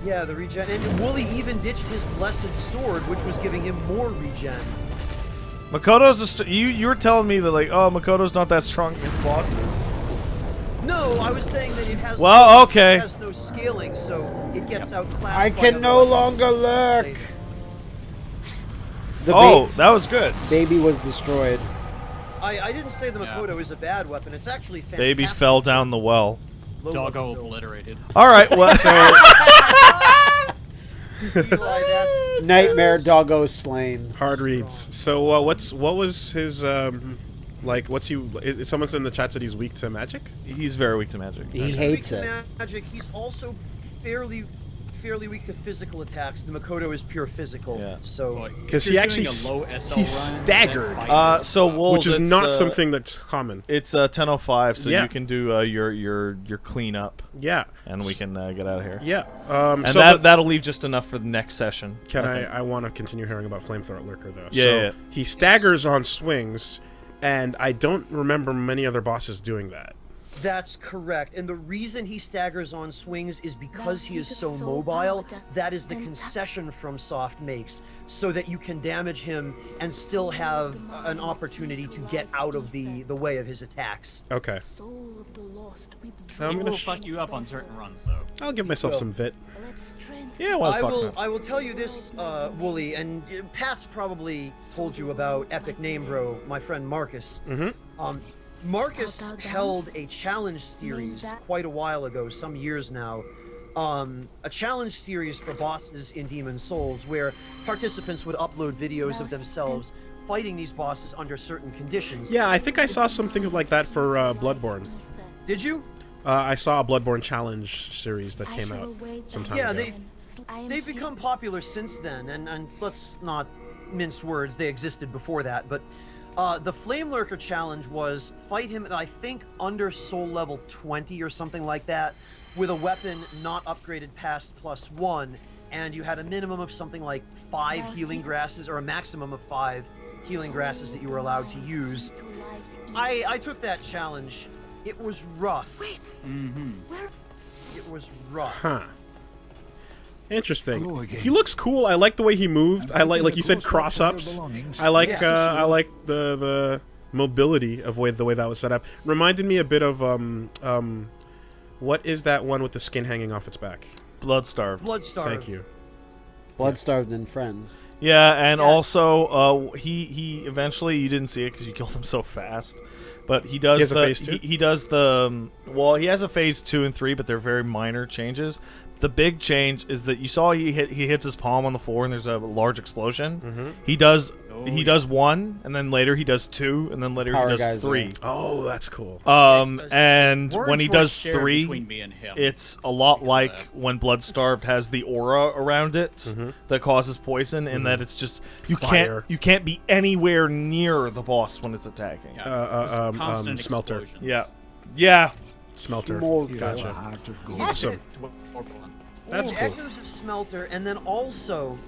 Yeah, the regen. And Wooly even ditched his blessed sword, which was giving him more regen. Makoto's you were telling me that, like, oh, Makoto's not that strong against bosses. No, I was saying that it has. Well, okay. It has no scaling, so it gets outclassed. I by can other no weapons longer lurk! later. The Oh, that was good. baby was destroyed. I didn't say the Yeah. Makoto is a bad weapon. It's actually fantastic. Baby fell down the well. Low Doggo level builds. obliterated. All right, well, so Eli, that's Nightmare doggo slain. Hard reads. So what was his like? What's he? Is someone's in the chat said he's weak to magic? he's very weak to magic. He He's hates weak it. to magic. He's also fairly weak to physical attacks. The Makoto is pure physical. Yeah. So Because If he you're actually doing a low SL he run, staggered, that fight is So tough. Wolves, which is it's, not something that's common. It's 10:05, so Yeah. you can do your cleanup, Yeah. and we can get out of here. Yeah. And so that'll leave just enough for the next session. Can think. I want to continue hearing about Flamethrower Lurker though. Yeah, So yeah. he staggers on swings, and I don't remember many other bosses doing that. that's correct. And the reason he staggers on swings is because he is so mobile. That is the concession from Soft makes, so that you can damage him and still have an opportunity to get out of the way of his attacks. Okay. Soul of the lost I'm He gonna will fuck you up on certain runs, though. I'll give myself some vit. Yeah, well, I fuck will. knows. I will tell you this, Wooly, and Pat's probably told you about Epic Name Bro, my friend Marcus. Mm-hmm. Marcus held a challenge series quite a while ago, some years now. A challenge series for bosses in Demon Souls, where participants would upload videos of themselves fighting these bosses under certain conditions. Yeah, I think I saw something like that for Bloodborne. Did you? I saw a Bloodborne challenge series that came out sometime Yeah, ago. they've become popular since then, and let's not mince words, they existed before that, but the Flamelurker challenge was fight him at, I think, under soul level 20 or something like that, with a weapon not upgraded past +1, and you had a minimum of something like 5 healing grasses, or a maximum of 5 healing grasses that you were allowed to use. I took that challenge. It was rough. It was rough. Huh. Interesting. He looks cool. I like the way he moved. I like you said, cross-ups. I like the mobility of the way that was set up. Reminded me a bit of what is that one with the skin hanging off its back? Bloodstarved. Bloodstarved. Thank you. Bloodstarved and friends. Yeah, and Yeah. also he eventually, you didn't see it because you killed him so fast, but he does He has a phase 2? he does the well, he has a phase 2 and 3, but they're very minor changes. The big change is that you saw he hits his palm on the floor and there's a large explosion. He does does 1, and then later he does 2, and then later Power he does guys, 3. Oh, that's cool. And Words when he were does shared 3, between me and him it's a lot because of like that. when Bloodstarved has the aura around it that causes poison, in that it's just Fire. you can't be anywhere near the boss when it's attacking. Yeah, constant Smelter. explosions. Yeah. Smelter. Smolder. Gotcha. Heart of gold. Awesome. That's Ooh, cool. Echoes of Smelter, and then also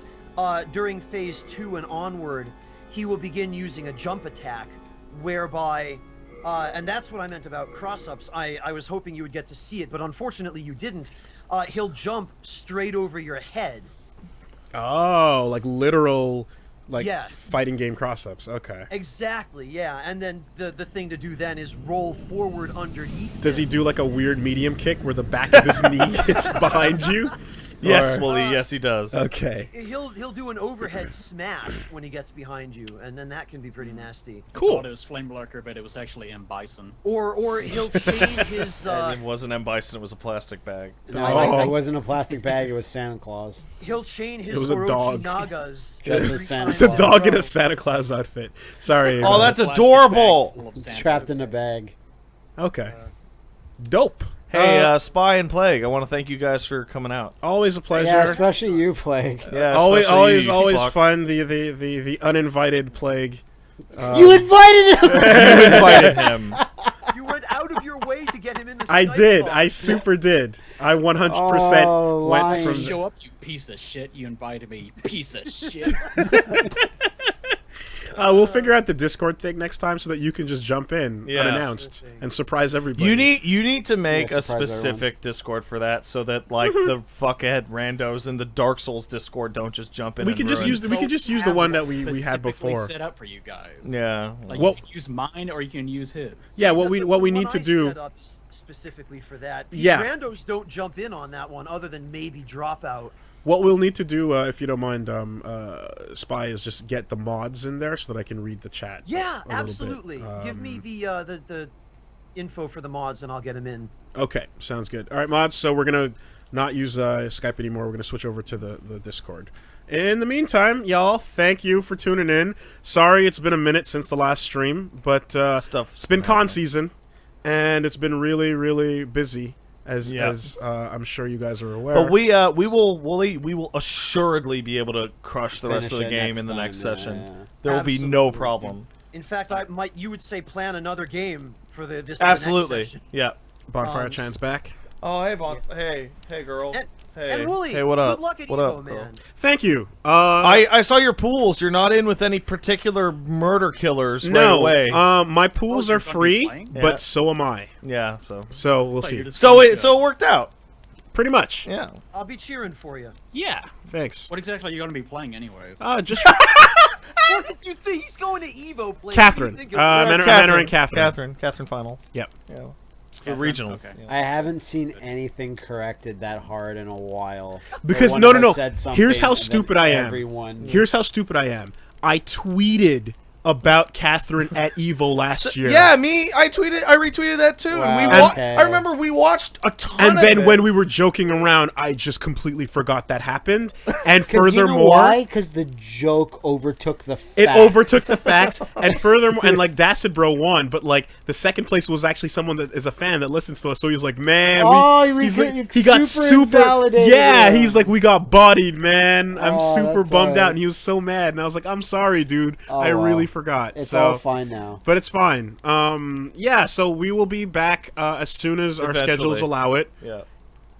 during phase 2 and onward, he will begin using a jump attack, whereby, and that's what I meant about cross-ups. I was hoping you would get to see it, but unfortunately you didn't. He'll jump straight over your head. Oh, like literal, like Yeah. fighting game cross-ups. Okay. Exactly, yeah. And then the thing to do then is roll forward underneath. Does he him. do like a weird medium kick where the back of his knee hits behind you? Yes, Or- Wooly. Yes, he does. Okay. He'll do an overhead smash when he gets behind you, and then that can be pretty nasty. I Cool. thought it was Flamelurker, but it was actually M. Bison. Or he'll chain his And it wasn't M. Bison, it was a plastic bag. No, Oh. it wasn't a plastic bag. It was Santa Claus. he'll chain his It was a dog. Nagas. Just every a Santa time It's a Claus. dog in row. a Santa Claus outfit. Sorry. Oh, that's Plastic adorable. bag full of Santas. Trapped in a bag. okay. Dope. Hey, Spy and Plague, I want to thank you guys for coming out. Always a pleasure. Yeah, especially you, Plague. Yeah, always, especially you, always fuck. fun. The uninvited Plague. You invited him. You invited him. You went out of your way to get him in the I Skype did. call. I super did. I 100% Oh, went lying. from. Show up, you piece of shit. You invited me, you piece of shit. We'll figure out the Discord thing next time so that you can just jump in Yeah. unannounced and surprise everybody. You need to make Yeah, a surprise specific Discord for that, so that like the fuckhead randos in the Dark Souls Discord don't just jump in. We and can just ruin- use the we can just use the one that we had Specifically before. set up for you guys. Yeah. Like Well- you can use mine or you can use his. Yeah, what The we one need to I do. set up specifically for that. Yeah. Randos don't jump in on that one, other than maybe drop out. What we'll need to do, if you don't mind, Spy, is just get the mods in there so that I can read the chat. Yeah, a little bit. absolutely. Give me the info for the mods, and I'll get them in. Okay, sounds good. All right, mods. So we're gonna not use Skype anymore. We're gonna switch over to the Discord. In the meantime, y'all, thank you for tuning in. Sorry, it's been a minute since the last stream, but Stuff's it's been been con happening. season, and it's been really, really busy. As Yeah. I'm sure you guys are aware. But we will assuredly be able to crush the rest of the Finish it game next in the time, next yeah, session. yeah. There will be no Absolutely. problem. In fact, you would say plan another game for this. the next Absolutely. session. Yeah. Bonfire Um, Chan's back. Oh, hey, hey, girl. And, Hey. and Wooly, Hey, what up? good luck at What Evo, up, man. girl? Thank you. I saw your pools. You're not in with any particular murder killers right no. away. My pools you're are gonna be free, playing? but Yeah. so am I. Yeah, so So we'll But see. you're just so gonna it show. worked out. Pretty much. Yeah. I'll be cheering for you. Yeah. Thanks. What exactly are you going to be playing, anyways? Just What did you think? He's going to Evo. Play. Catherine. I'm entering Catherine. Catherine finals. Yep. Yeah. The Catherine? regionals. Okay. Yeah. I haven't seen anything corrected that hard in a while. Because Where no, one no, of us no. said something Here's how and then stupid I am. Everyone. Here's how stupid I am. I tweeted about Catherine at Evo last year. Yeah, I retweeted that too. Wow, And okay. I remember we watched a ton And of then it. when we were joking around, I just completely forgot that happened. And 'Cause you know furthermore, why? Because the joke overtook the fact. it overtook the facts. And furthermore, and like Dacid Bro won, but like the second place was actually someone that is a fan that listens to us. So he was like, "Man, he got super invalidated yeah." him. He's like, "We got bodied, man. I'm Oh, super that bummed out." sucks. And he was so mad. And I was like, "I'm sorry, dude. Oh, I really well. forgot." It's so all fine now. but it's fine. Yeah, so we will be back as soon as our Eventually. schedules allow it. Yeah.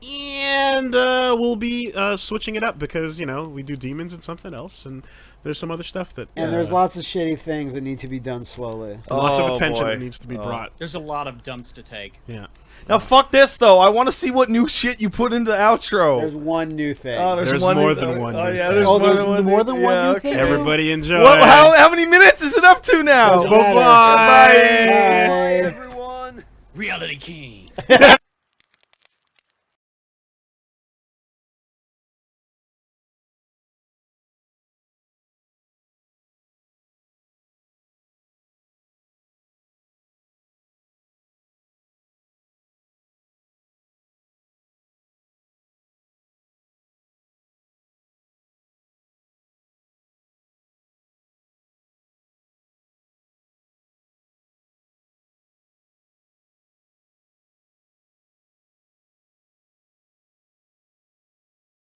And we'll be switching it up because, we do demons and something else, and there's some other stuff that... And there's lots of shitty things that need to be done slowly. lots of Oh, attention boy. that needs to be brought. There's a lot of dumps to take. Yeah. Now fuck this though. I want to see what new shit you put into the outro. There's one new thing. Oh, There's one more new- than one Oh new yeah, thing. there's Oh, more there's than one. more than one new thing? Everybody enjoy. What, how many minutes is it up to now? Doesn't Bye-bye. matter. Bye, everyone. Reality King.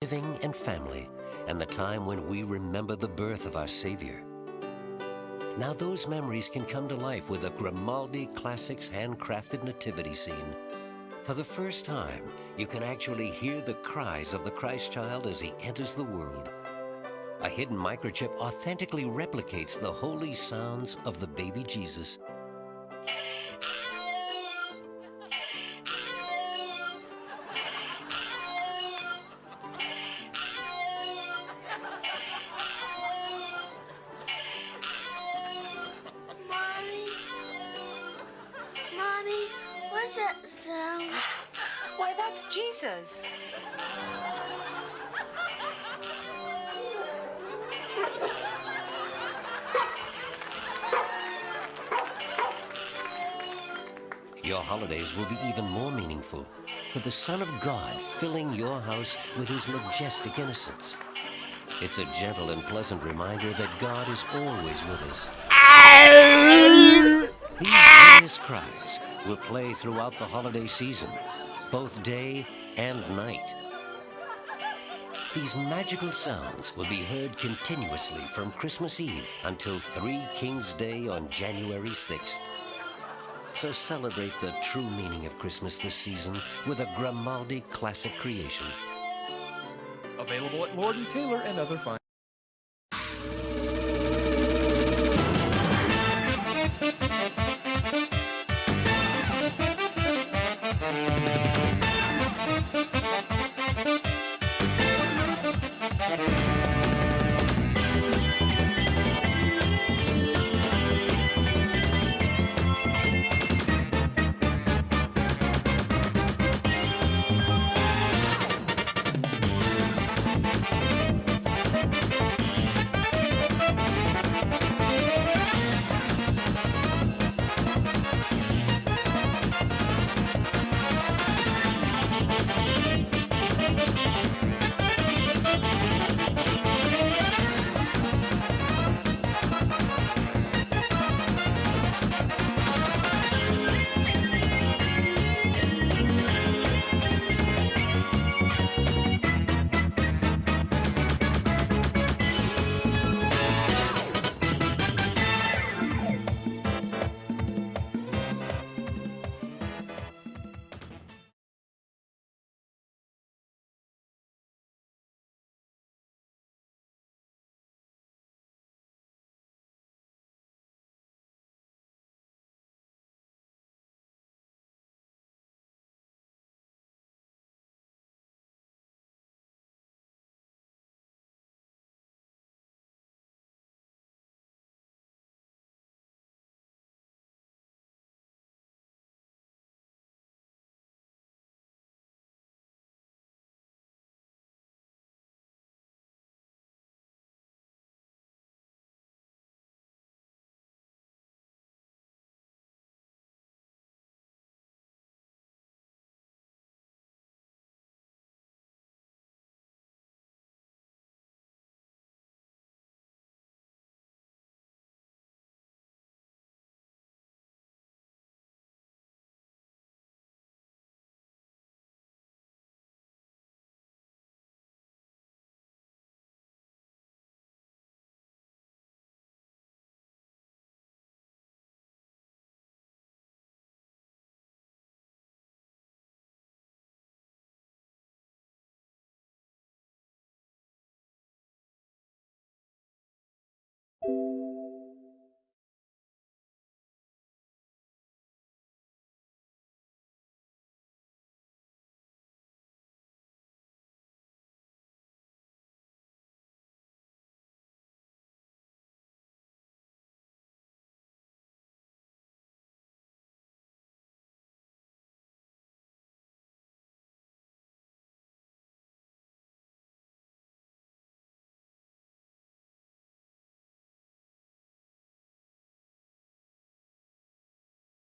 Living and family, and the time when we remember the birth of our Savior. Now those memories can come to life with a Grimaldi Classics handcrafted nativity scene. For the first time, you can actually hear the cries of the Christ child as he enters the world. A hidden microchip authentically replicates the holy sounds of the baby Jesus. Mommy, what's that sound? Why, that's Jesus. Your holidays will be even more meaningful, with the Son of God filling your house with his majestic innocence. It's a gentle and pleasant reminder that God is always with us. These joyous cries will play throughout the holiday season, both day and night. These magical sounds will be heard continuously from Christmas Eve until Three Kings Day on January 6th. So celebrate the true meaning of Christmas this season with a Grimaldi classic creation. Available at Lord & Taylor and other fine